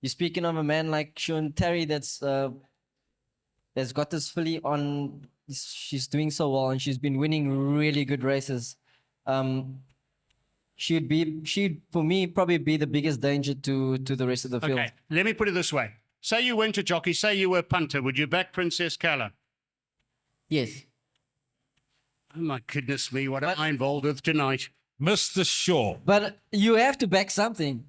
speaking of a man like Sean Terry that's got this filly on. She's doing so well, and she's been winning really good races. she'd for me probably be the biggest danger to the rest of the field. Okay, let me put it this way. Say you went to jockey, say you were a punter, would you back Princess Kala? Yes. Oh my goodness me, what am I involved with tonight? Mr. Shaw. But you have to back something.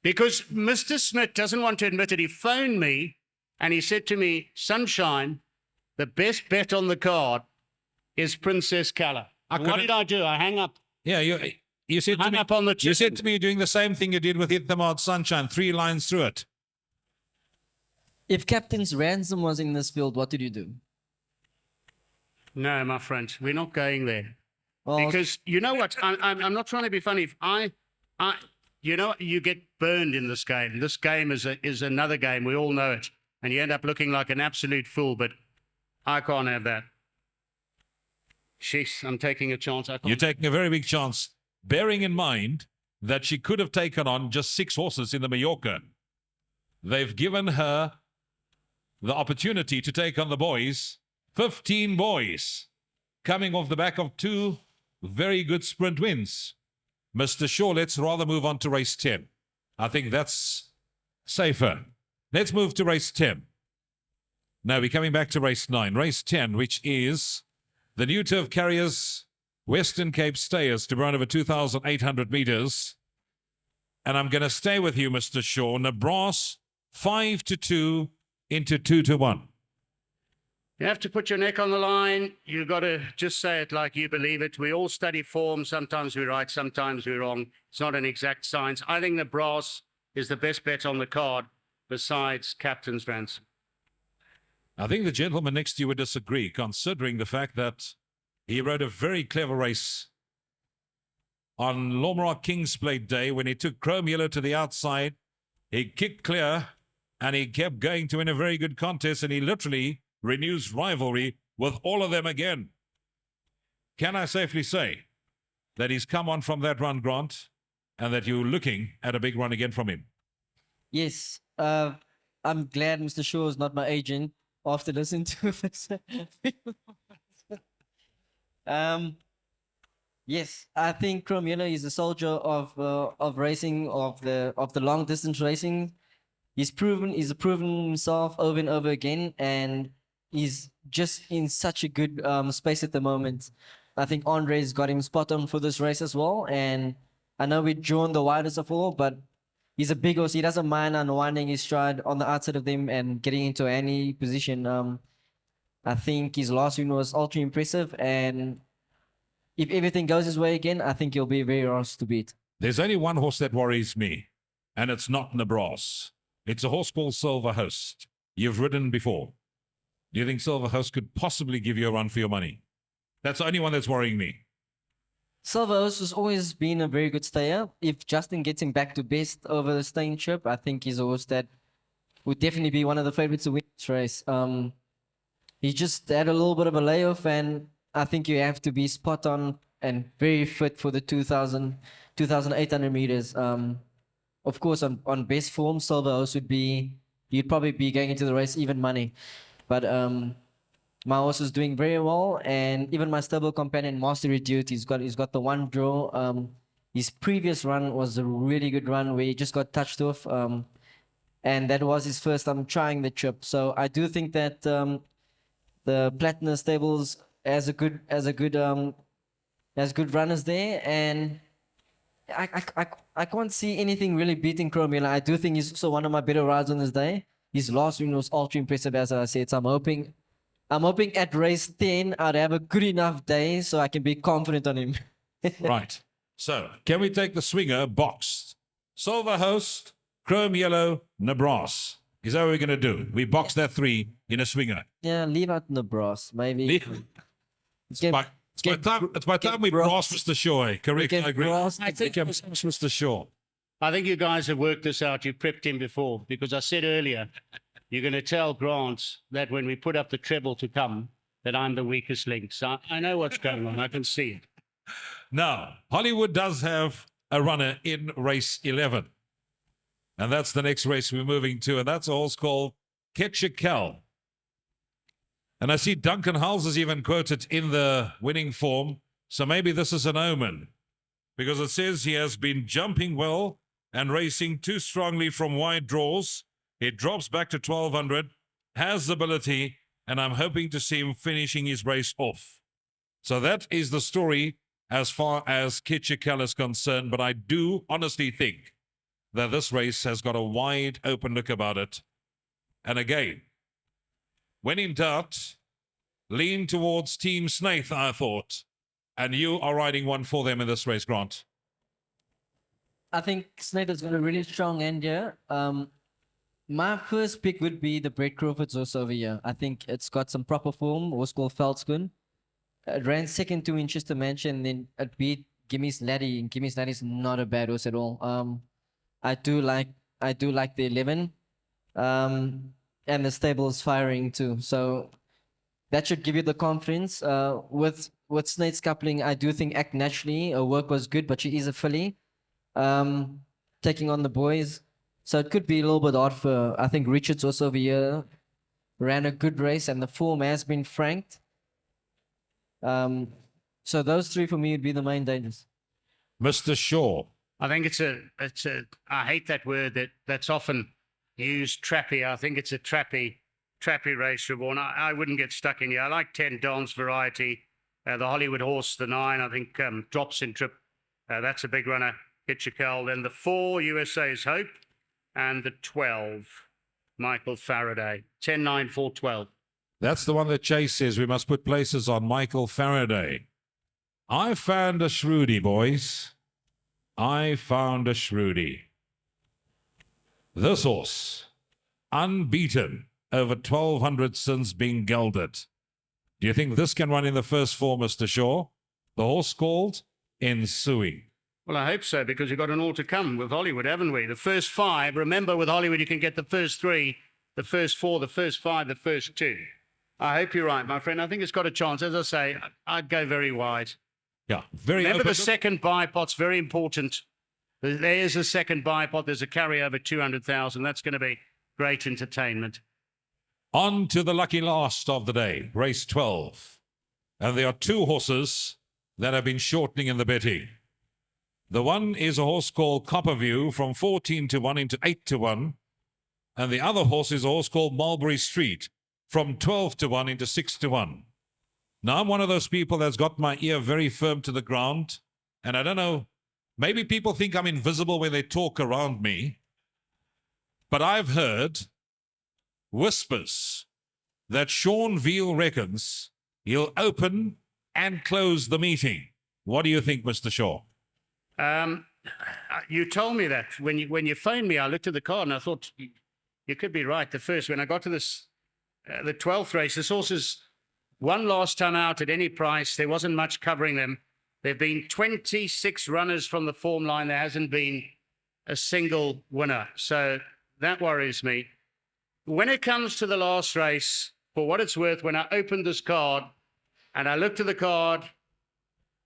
Because Mr. Smit doesn't want to admit it. He phoned me and he said to me, Sunshine, the best bet on the card is Princess Kala. And what did I do? I hang up. Yeah, you said to Hung me, up on the you said chicken. to me you're doing the same thing you did with Ithamard Sunshine, 3 lines through it. If Captain's Ransom was in this field, what did you do? No, my friend, we're not going there. Well, Because you know what? I'm not trying to be funny. If you know, you get burned in this game. This game is another game. We all know it. And you end up looking like an absolute fool, but I can't have that. Sheesh, I'm taking a chance. I can't. You're taking a very big chance, bearing in mind that she could have taken on just 6 horses in the Mallorca. They've given her the opportunity to take on the boys, 15 boys, coming off the back of 2 very good sprint wins. Mr. Shaw, let's rather move on to race 10. I think that's safer. Let's move to race 10. Now we're coming back to race 9. Race 10, which is the New Turf Carriers Western Cape Stayers to run over 2,800 meters. And I'm going to stay with you, Mr. Shaw. Nebraska 5-2 into 2-1. You have to put your neck on the line. You've got to just say it like you believe it. We all study form. Sometimes we're right, sometimes we're wrong. It's not an exact science. I think Nebraska is the best bet on the card besides Captain's Ransom. I think the gentleman next to you would disagree, considering the fact that he rode a very clever race on Lomrock King's Plate Day when he took Chrome Yellow to the outside. He kicked clear and he kept going to win a very good contest, and he literally renews rivalry with all of them again. Can I safely say that he's come on from that run, Grant, and that you're looking at a big run again from him? yes. I'm glad Mr. Shaw is not my agent after listening to this. Yes, I think Chrome Yellow is a soldier of racing, of the long distance racing. He's proven himself over and over again, and he's just in such a good space at the moment. I think Andre's got him spot on for this race as well, and I know we've drawn the widest of all, but he's a big horse. He doesn't mind unwinding his stride on the outside of them and getting into any position. I think his last win was ultra impressive, and if everything goes his way again, I think he'll be very hard to beat. There's only one horse that worries me, and it's not Nebraska. It's a horse called Silver Host. You've ridden before. Do you think Silver Host could possibly give you a run for your money? That's the only one that's worrying me. Silver Host has always been a very good stayer. If Justin gets him back to best over the staying trip, I think he's a horse that would definitely be one of the favorites to win this race. He just had a little bit of a layoff, and I think you have to be spot on and very fit for the 2,800 meters. Of course, on best form, Silver Host you'd probably be going into the race even money. But my horse is doing very well, and even my stable companion, Mastery Dude, he's got the one draw. His previous run was a really good run where he just got touched off, and that was his first time trying the trip. So I do think that the Platinum Stables has good runners there, and I can't see anything really beating Chrome Yellow. I do think he's also one of my better rides on this day. His last win was ultra impressive, as I said. So I'm hoping at race 10 I'd have a good enough day so I can be confident on him. Right. So, can we take the swinger boxed? Silver Host, Chrome Yellow, Nebraska. Is that what we're going to do? We box that 3 in a swinger. Yeah, leave out Nebraska, maybe. It's by time we cross Mr. Shaw. Correct. I agree. I think Mr. Shaw. I think you guys have worked this out. You prepped him before, because I said earlier, you're going to tell Grant that when we put up the treble to come, that I'm the weakest link. So I know what's going on. I can see it. Now, Hollywood does have a runner in race 11. And that's the next race we're moving to. And that's a horse called Ketchikel. And I see Duncan Hulse is even quoted in the winning form. So maybe this is an omen, because it says he has been jumping well and racing too strongly from wide draws. It drops back to 1200, has the ability, and I'm hoping to see him finishing his race off. So that is the story as far as Kitchikal is concerned, but I do honestly think that this race has got a wide open look about it. And again, when in doubt, lean towards Team Snaith, I thought. And you are riding one for them in this race, Grant. I think Snaith has got a really strong end here. My first pick would be the Brett Crawford's horse over here. I think it's got some proper form. Horse called Feldskun. It ran second to Winchester Mansion, then it beat Gimmy's Laddie, and Gimmy's Laddie is not a bad horse at all. I do like the 11, and the stable is firing too. So that should give you the confidence. With Snaith's coupling, I do think Act Naturally, her work was good, but she is a filly, taking on the boys. So it could be a little bit odd for, I think Richards also over here ran a good race, and the form has been franked. So those three for me would be the main dangers. Mr. Shaw. I think it's a, I hate that word that's often used, trappy. I think it's a trappy race, Rouvaun. I wouldn't get stuck in here. I like 10 Don's variety. The Hollywood horse, the 9, I think drops in trip. That's a big runner. Kitchikal. Then the 4, USA's Hope. And the 12, Michael Faraday. 10, 9, 4, 12. That's the one that Chase says we must put places on, Michael Faraday. I found a shrewdie, boys. I found a shrewdie. This horse, unbeaten over 1,200 since being gelded. Do you think this can run in the first 4, Mr. Shaw? The horse called Ensuing. Well, I hope so, because we've got an all to come with Hollywood, haven't we? The first 5, remember with Hollywood you can get the first 3, the first 4, the first 5, the first 2. I hope you're right, my friend. I think it's got a chance. As I say, I'd go very wide. Yeah, very Remember open. the second bipot's very important. There's a second bipot. There's a carry over 200,000. That's going to be great entertainment. On to the lucky last of the day, race 12. And there are 2 horses that have been shortening in the betting. The one is a horse called Copperview from 14 to 1 into 8 to 1. And the other horse is a horse called Mulberry Street from 12 to 1 into 6 to 1. Now, I'm one of those people that's got my ear very firm to the ground. And I don't know, maybe people think I'm invisible when they talk around me. But I've heard whispers that Sean Veal reckons he'll open and close the meeting. What do you think, Mr. Shaw? You told me that. When you phoned me, I looked at the card and I thought, you could be right. The first, when I got to this, the 12th race, this horse has won last time out at any price. There wasn't much covering them. There have been 26 runners from the form line. There hasn't been a single winner. So that worries me. When it comes to the last race, for what it's worth, when I opened this card and I looked at the card,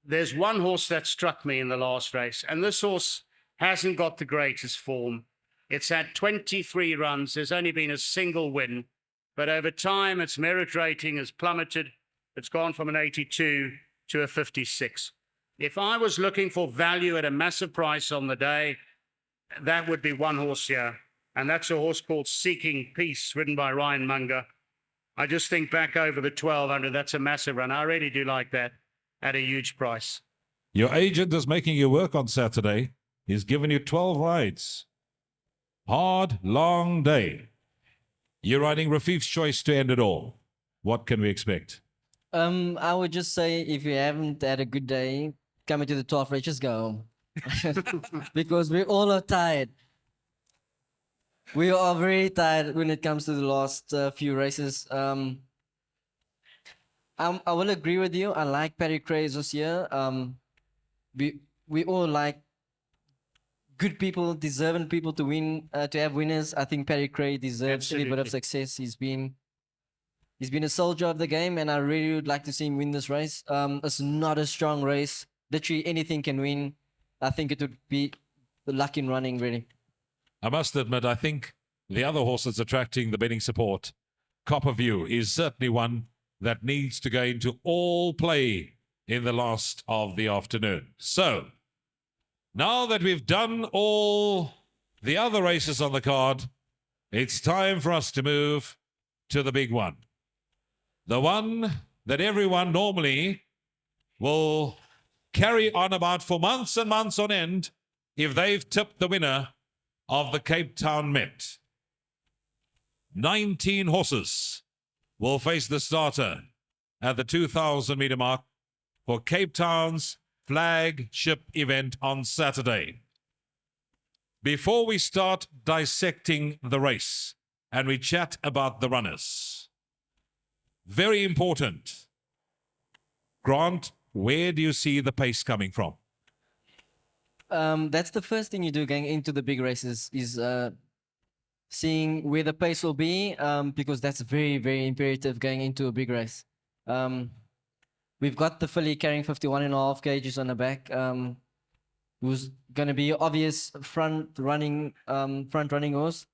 there's one horse that struck me in the last race. And this horse hasn't got the greatest form. It's had 23 runs. There's only been a single win. But over time, its merit rating has plummeted. It's gone from an 82 to a 56. If I was looking for value at a massive price on the day, that would be one horse here. And that's a horse called Seeking Peace, ridden by Ryan Munger. I just think back over the 1,200, that's a massive run. I really do like that at a huge price. Your agent is making you work on Saturday. He's given you 12 rides. Hard, long day. You're riding Rafif's Choice to end it all. What can we expect? I would just say if you haven't had a good day, coming to the 12th race, just go home. Because we all are tired. We are very tired when it comes to the last few races. I will agree with you. I like Paddy Cray's this year. We all like good people, deserving people to win, to have winners. I think Paddy Cray deserves a bit of success. He's been a soldier of the game, and I really would like to see him win this race. It's not a strong race. Literally anything can win. I think it would be the luck in running, really. I must admit, I think the other horse that's attracting the betting support, Copperview, is certainly one that needs to go into all play in the last of the afternoon. So, now that we've done all the other races on the card, it's time for us to move to the big one. The one that everyone normally will carry on about for months and months on end if they've tipped the winner of the Cape Town Met. 19 horses will face the starter at the 2,000 meter mark for Cape Town's flagship event on Saturday. Before we start dissecting the race and we chat about the runners, very important, Grant, where do you see the pace coming from? That's the first thing you do going into the big races is seeing where the pace will be, because that's very, very imperative going into a big race. We've got the filly carrying 51.5 kgs on the back, who's going to be obvious front running horse.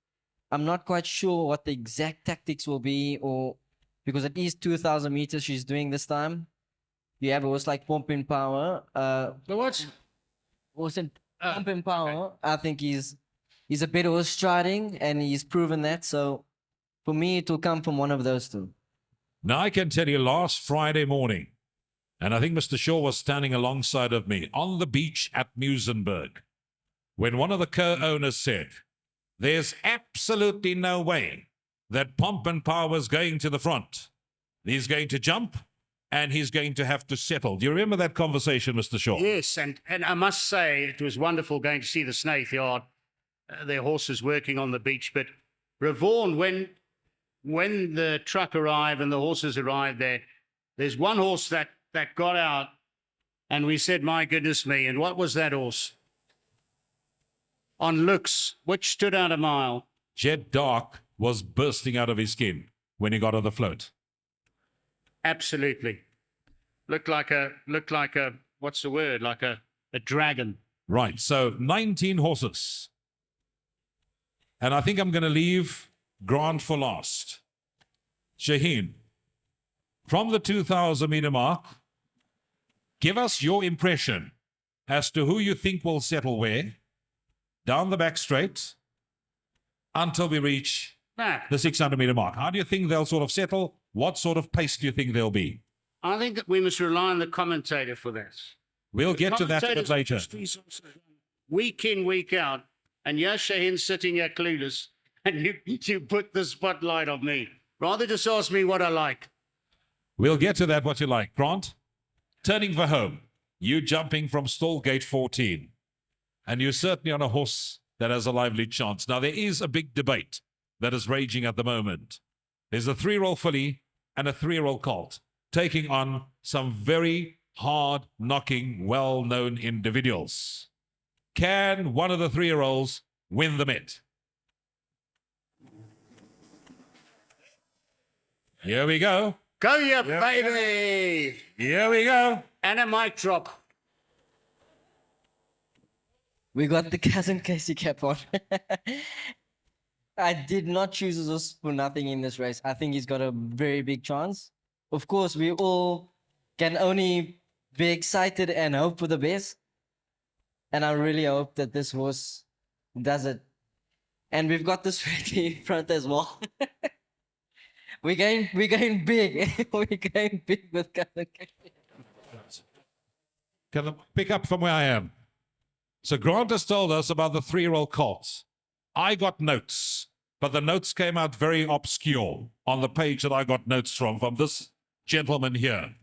I'm not quite sure what the exact tactics will be, or because it is 2,000 meters she's doing this time. You have a horse like Pumping Power. Wasn't Pumping Power? I think he's a better horse striding, and he's proven that. So for me, it will come from one of those two. Now, I can tell you last Friday morning, and I think Mr. Shaw was standing alongside of me on the beach at Muizenberg, when one of the co-owners said, there's absolutely no way that Pumping Power is going to the front. He's going to jump, and he's going to have to settle. Do you remember that conversation, Mr. Shaw? Yes, and I must say it was wonderful going to see the Snaith Yard, their horses working on the beach. But Rouvaun, when the truck arrived and the horses arrived there's one horse that got out, and we said, my goodness me, and what was that horse? On looks, which stood out a mile. Jet Dark was bursting out of his skin when he got on the float. Absolutely. Looked like a, what's the word? Like a dragon. Right, so 19 horses. And I think I'm going to leave Grant for last. Shaheen, from the 2,000 meter mark, give us your impression as to who you think will settle where, down the back straight, until we reach the 600 meter mark. How do you think they'll sort of settle? What sort of pace do you think they'll be? I think that we must rely on the commentator for that. We'll get to that a bit later. Week in, week out, and you're Shaheen sitting here clueless, and you put the spotlight on me. Rather just ask me what I like. We'll get to that, what you like. Grant, turning for home, you jumping from stall gate 14, and you're certainly on a horse that has a lively chance. Now, there is a big debate that is raging at the moment. There's a 3-year-old filly and a 3-year-old colt taking on some very hard-knocking, well-known individuals. Can one of the 3-year-olds win the Met? Here we go. Go, you baby! Here we go. And a mic drop. We got the cousin Casey cap on. I did not choose this for nothing in this race. I think he's got a very big chance. Of course, we all can only be excited and hope for the best. And I really hope that this horse does it. And we've got this ready in front as well. We're going big. We're going big with cousin Casey. Can I pick up from where I am? So Grant has told us about the 3-year-old colts. I got notes, but the notes came out very obscure on the page that I got notes from this gentleman here.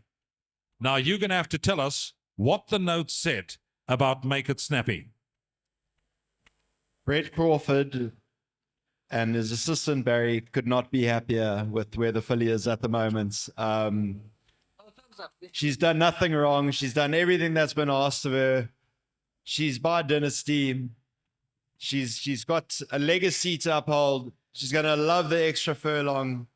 Now, you're going to have to tell us what the notes said about Make It Snappy. Brett Crawford and his assistant Barry could not be happier with where the filly is at the moment. She's done nothing wrong. She's done everything that's been asked of her. She's by dynasty. She's got a legacy to uphold. She's going to love the extra furlong.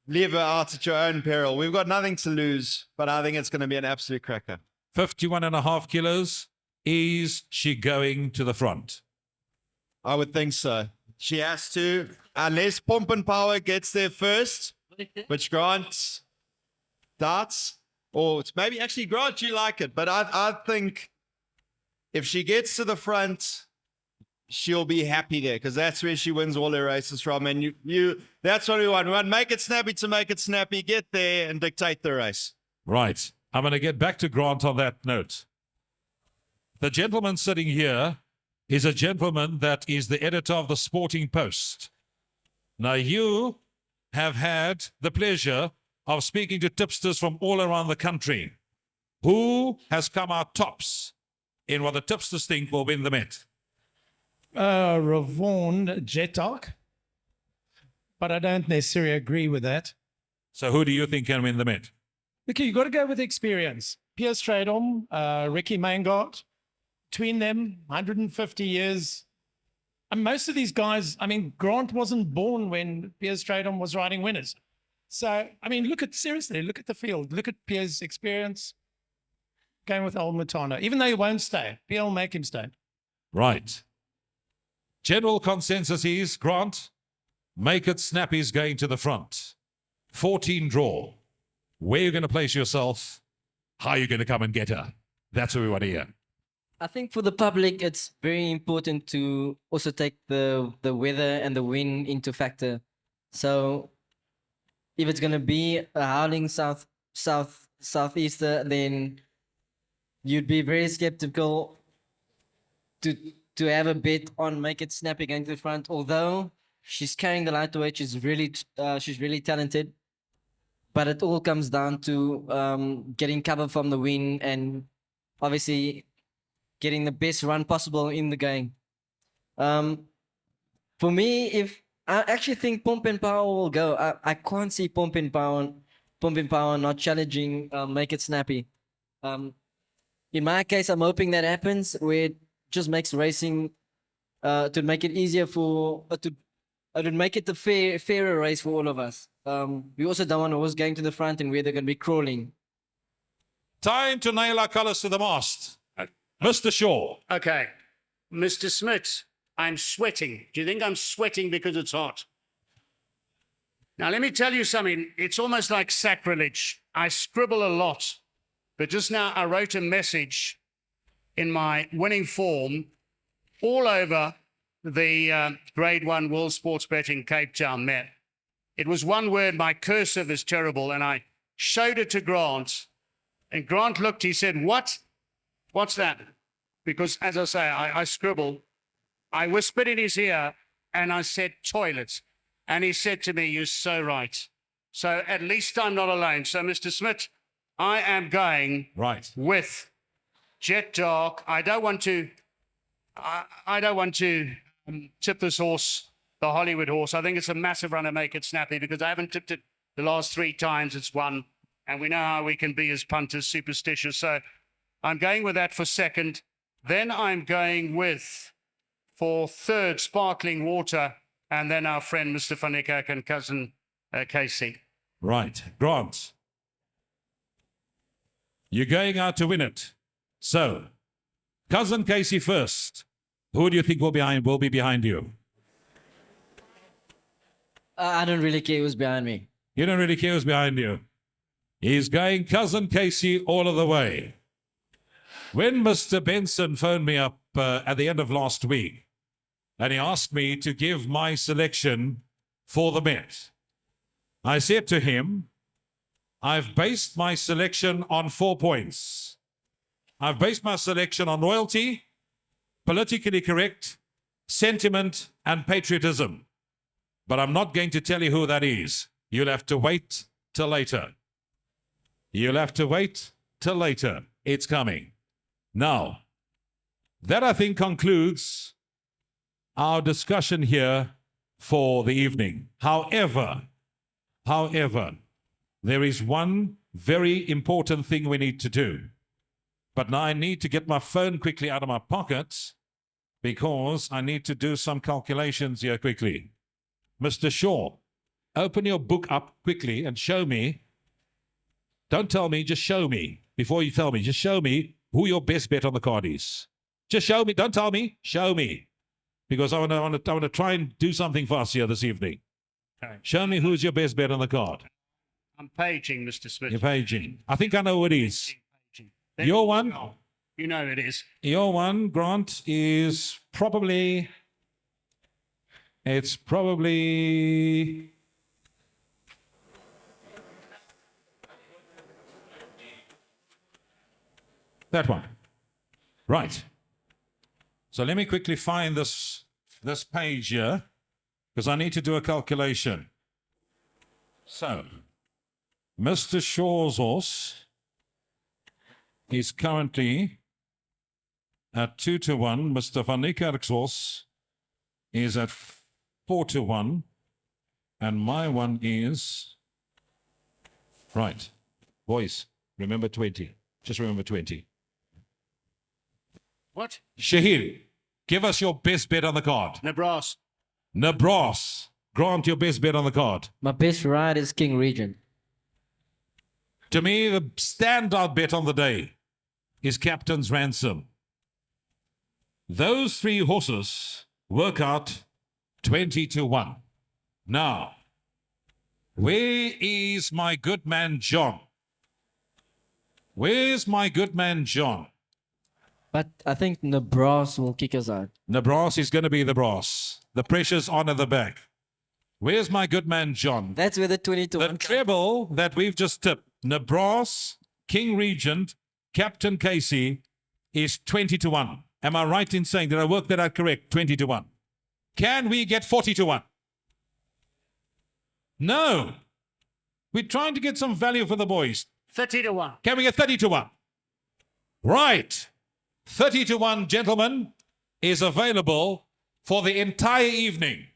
Leave her out at your own peril. We've got nothing to lose, but I think it's going to be an absolute cracker. 51.5 kilos. Is she going to the front? I would think so. She has to, unless Pumping Power gets there first, which Grant doubts. Or it's maybe actually, Grant, you like it, but I think if she gets to the front, she'll be happy there because that's where she wins all her races from. And that's what we want. We want to make it snappy to make it snappy, get there and dictate the race. Right. I'm going to get back to Grant on that note. The gentleman sitting here is a gentleman that is the editor of the Sporting Post. Now, you have had the pleasure of speaking to tipsters from all around the country. Who has come out tops in what the tipsters think will win the Met? Rouvaun Smit, but I don't necessarily agree with that. So who do you think can win the Met? Okay, you've got to go with experience. Piers Stradom, Ricky Maingart, between them, 150 years. And most of these guys, I mean, Grant wasn't born when Piers Stradom was riding winners. So, I mean, look at the field. Look at Piers' experience going with old Matana. Even though he won't stay, Pierre will make him stay. Right. General consensus is, Grant, make it snappy's going to the front. 14 draw. Where are you going to place yourself? How are you going to come and get her? That's what we want to hear. I think for the public, it's very important to also take the weather and the wind into factor. So if it's going to be a howling southeaster, then you'd be very skeptical to have a bet on make it snappy going to the front. Although she's carrying the lightweight, she's really talented. But it all comes down to getting cover from the wind and obviously getting the best run possible in the game. For me, I actually think Pomp and Power will go. I can't see Pomp and Power not challenging Make It Snappy. In my case, I'm hoping that happens where it just makes racing to make it easier to make it a fairer race for all of us. We also don't want horse going to the front and where they're going to be crawling. Time to nail our colours to the mast. Mr. Shaw. Okay. Mr. Smit, I'm sweating. Do you think I'm sweating because it's hot? Now, let me tell you something. It's almost like sacrilege. I scribble a lot, but just now I wrote a message in my winning form all over the Grade 1 World Sports Betting Cape Town Met. It was one word. My cursive is terrible, and I showed it to Grant. And Grant looked, he said, "What? What's that?" Because, as I say, I scribble. I whispered in his ear, and I said, "Toilet." And he said to me, "You're so right." So at least I'm not alone. So, Mr. Smit, I am going with Jet Dark. I don't want to tip this horse, the Hollywood horse. I think it's a massive run to Make It Snappy because I haven't tipped it the last 3 times it's won. And we know how we can be as punters, superstitious. So I'm going with that for second. Then I'm going with, for third, Sparkling Water. And then our friend, Mr. Van Niekerk and cousin Casey. Right. Grant. You're going out to win it. So, cousin Casey first. Who do you think will be behind you? I don't really care who's behind me. You don't really care who's behind you. He's going cousin Casey all of the way. When Mr. Benson phoned me up at the end of last week, and he asked me to give my selection for the Met, I said to him, I've based my selection on 4 points. I've based my selection on loyalty, politically correct, sentiment, and patriotism. But I'm not going to tell you who that is. You'll have to wait till later. You'll have to wait till later. It's coming. Now, that I think concludes our discussion here for the evening. However, there is one very important thing we need to do. But now I need to get my phone quickly out of my pocket because I need to do some calculations here quickly. Mr. Shaw, open your book up quickly and show me. Don't tell me, just show me. Before you tell me, just show me who your best bet on the card is. Just show me. Don't tell me. Show me. Because I want to try and do something for us here this evening. Okay. Show me who's your best bet on the card. I'm paging, Mr. Smith. You're paging. I think I know who it is. Paging. Your one, You know it is. your one, Grant, is probably. It's probably. That one. Right. So let me quickly find this page here, because I need to do a calculation. So, Mr. Shaw's horse is currently at 2-1. Mr. Van Niekerk's horse is at 4-1. And my one is... Right. Boys, remember 20. Just remember 20. What? Shaheen, give us your best bet on the card. Nebraska. Nebraska. Grant, your best bet on the card. My best ride is King Regent. To me, the standout bet on the day is Captain's Ransom. Those three horses work out 20-1. Now, where is my good man John? Where's my good man John? But I think Nebraska will kick us out. Nebraska is going to be the brass. The pressure's on at the back. Where's my good man John? That's where the 20-1 The treble that we've just tipped, Nebraska, King Regent, Captain Casey, is 20-1. Am I right in saying, did I work that out correct? 20-1. Can we get 40-1? No. We're trying to get some value for the boys. 30-1. Can we get 30-1? Right. 30-1, gentlemen, is available for the entire evening.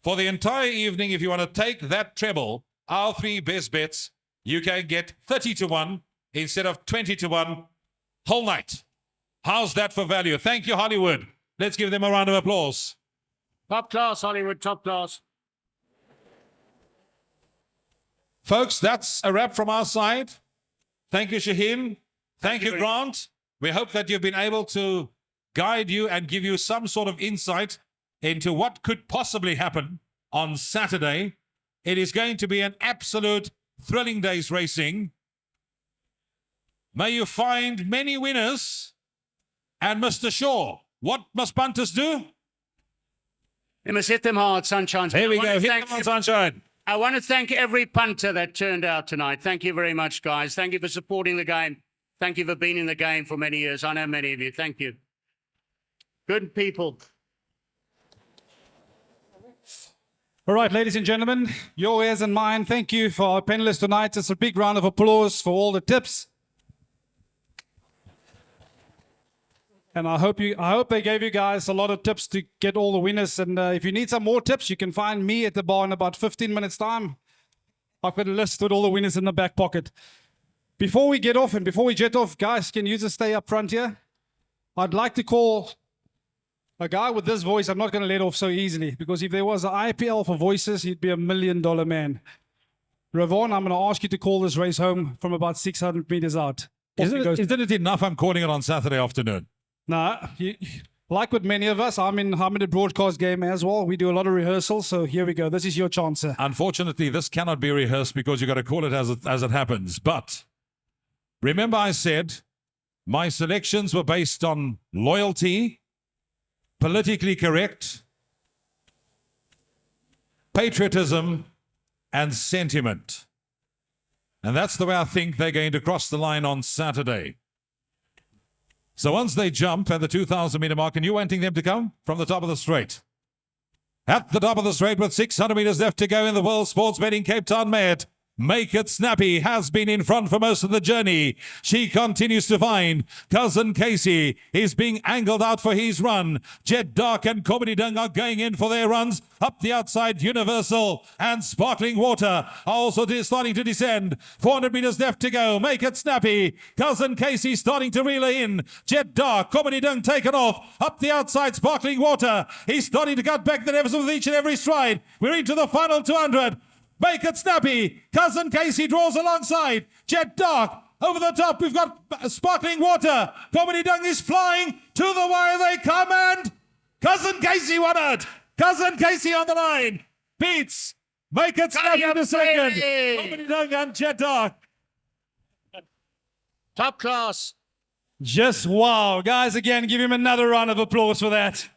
For the entire evening, if you want to take that treble, our three best bets, you can get 30-1 instead of 20-1 whole night. How's that for value? Thank you, Hollywood. Let's give them a round of applause. Top class, Hollywood, top class. Folks, that's a wrap from our side. Thank you, Shaheen. Thank you, Grant. We hope that you've been able to guide you and give you some sort of insight into what could possibly happen on Saturday. It is going to be an absolute thrilling day's racing. May you find many winners. And Mr. Shaw, what must punters do? They must hit them hard, Sunshine. Here we go. Hit them on, Sunshine. I want to thank every punter that turned out tonight. Thank you very much, guys. Thank you for supporting the game. Thank you for being in the game for many years. I know many of you. Thank you. Good people. All right, ladies and gentlemen, your ears and mine, thank you for our panelists tonight. It's a big round of applause for all the tips. And I hope they gave you guys a lot of tips to get all the winners. And if you need some more tips, you can find me at the bar in about 15 minutes' time. I've got a list with all the winners in the back pocket. Before we get off and before we jet off, guys, can you just stay up front here? I'd like to call a guy with this voice. I'm not going to let off so easily, because if there was an IPL for voices, he'd be $1 million man. Rouvaun, I'm going to ask you to call this race home from about 600 meters out. Isn't it enough I'm calling it on Saturday afternoon? No, like with many of us, I'm in the broadcast game as well. We do a lot of rehearsals, so here we go. This is your chance, sir. Unfortunately, this cannot be rehearsed because you've got to call it as it happens. But remember I said my selections were based on loyalty, politically correct, patriotism, and sentiment. And that's the way I think they're going to cross the line on Saturday. So once they jump at the 2,000-meter mark, and you wanting them to come from the top of the straight. At the top of the straight with 600 meters left to go in the World Sports Betting Cape Town Met. Make It Snappy has been in front for most of the journey. She continues to find Cousin Casey is being angled out for his run. Jet Dark and Comedy Dung are going in for their runs. Up the outside, Universal and Sparkling Water are also starting to descend. 400 meters left to go. Make It Snappy. Cousin Casey starting to reel her in. Jet Dark, Comedy Dung taken off. Up the outside, Sparkling Water. He's starting to cut back the deficit with each and every stride. We're into the final 200. Make It Snappy. Cousin Casey draws alongside. Jet Dark. Over the top, we've got Sparkling Water. Comedy Dung is flying. To the wire they come, and Cousin Casey won it. Cousin Casey on the line. Beats Make it snap in the second. Baby! Nobody Chetak. Top class. Just wow. Guys, again, give him another round of applause for that.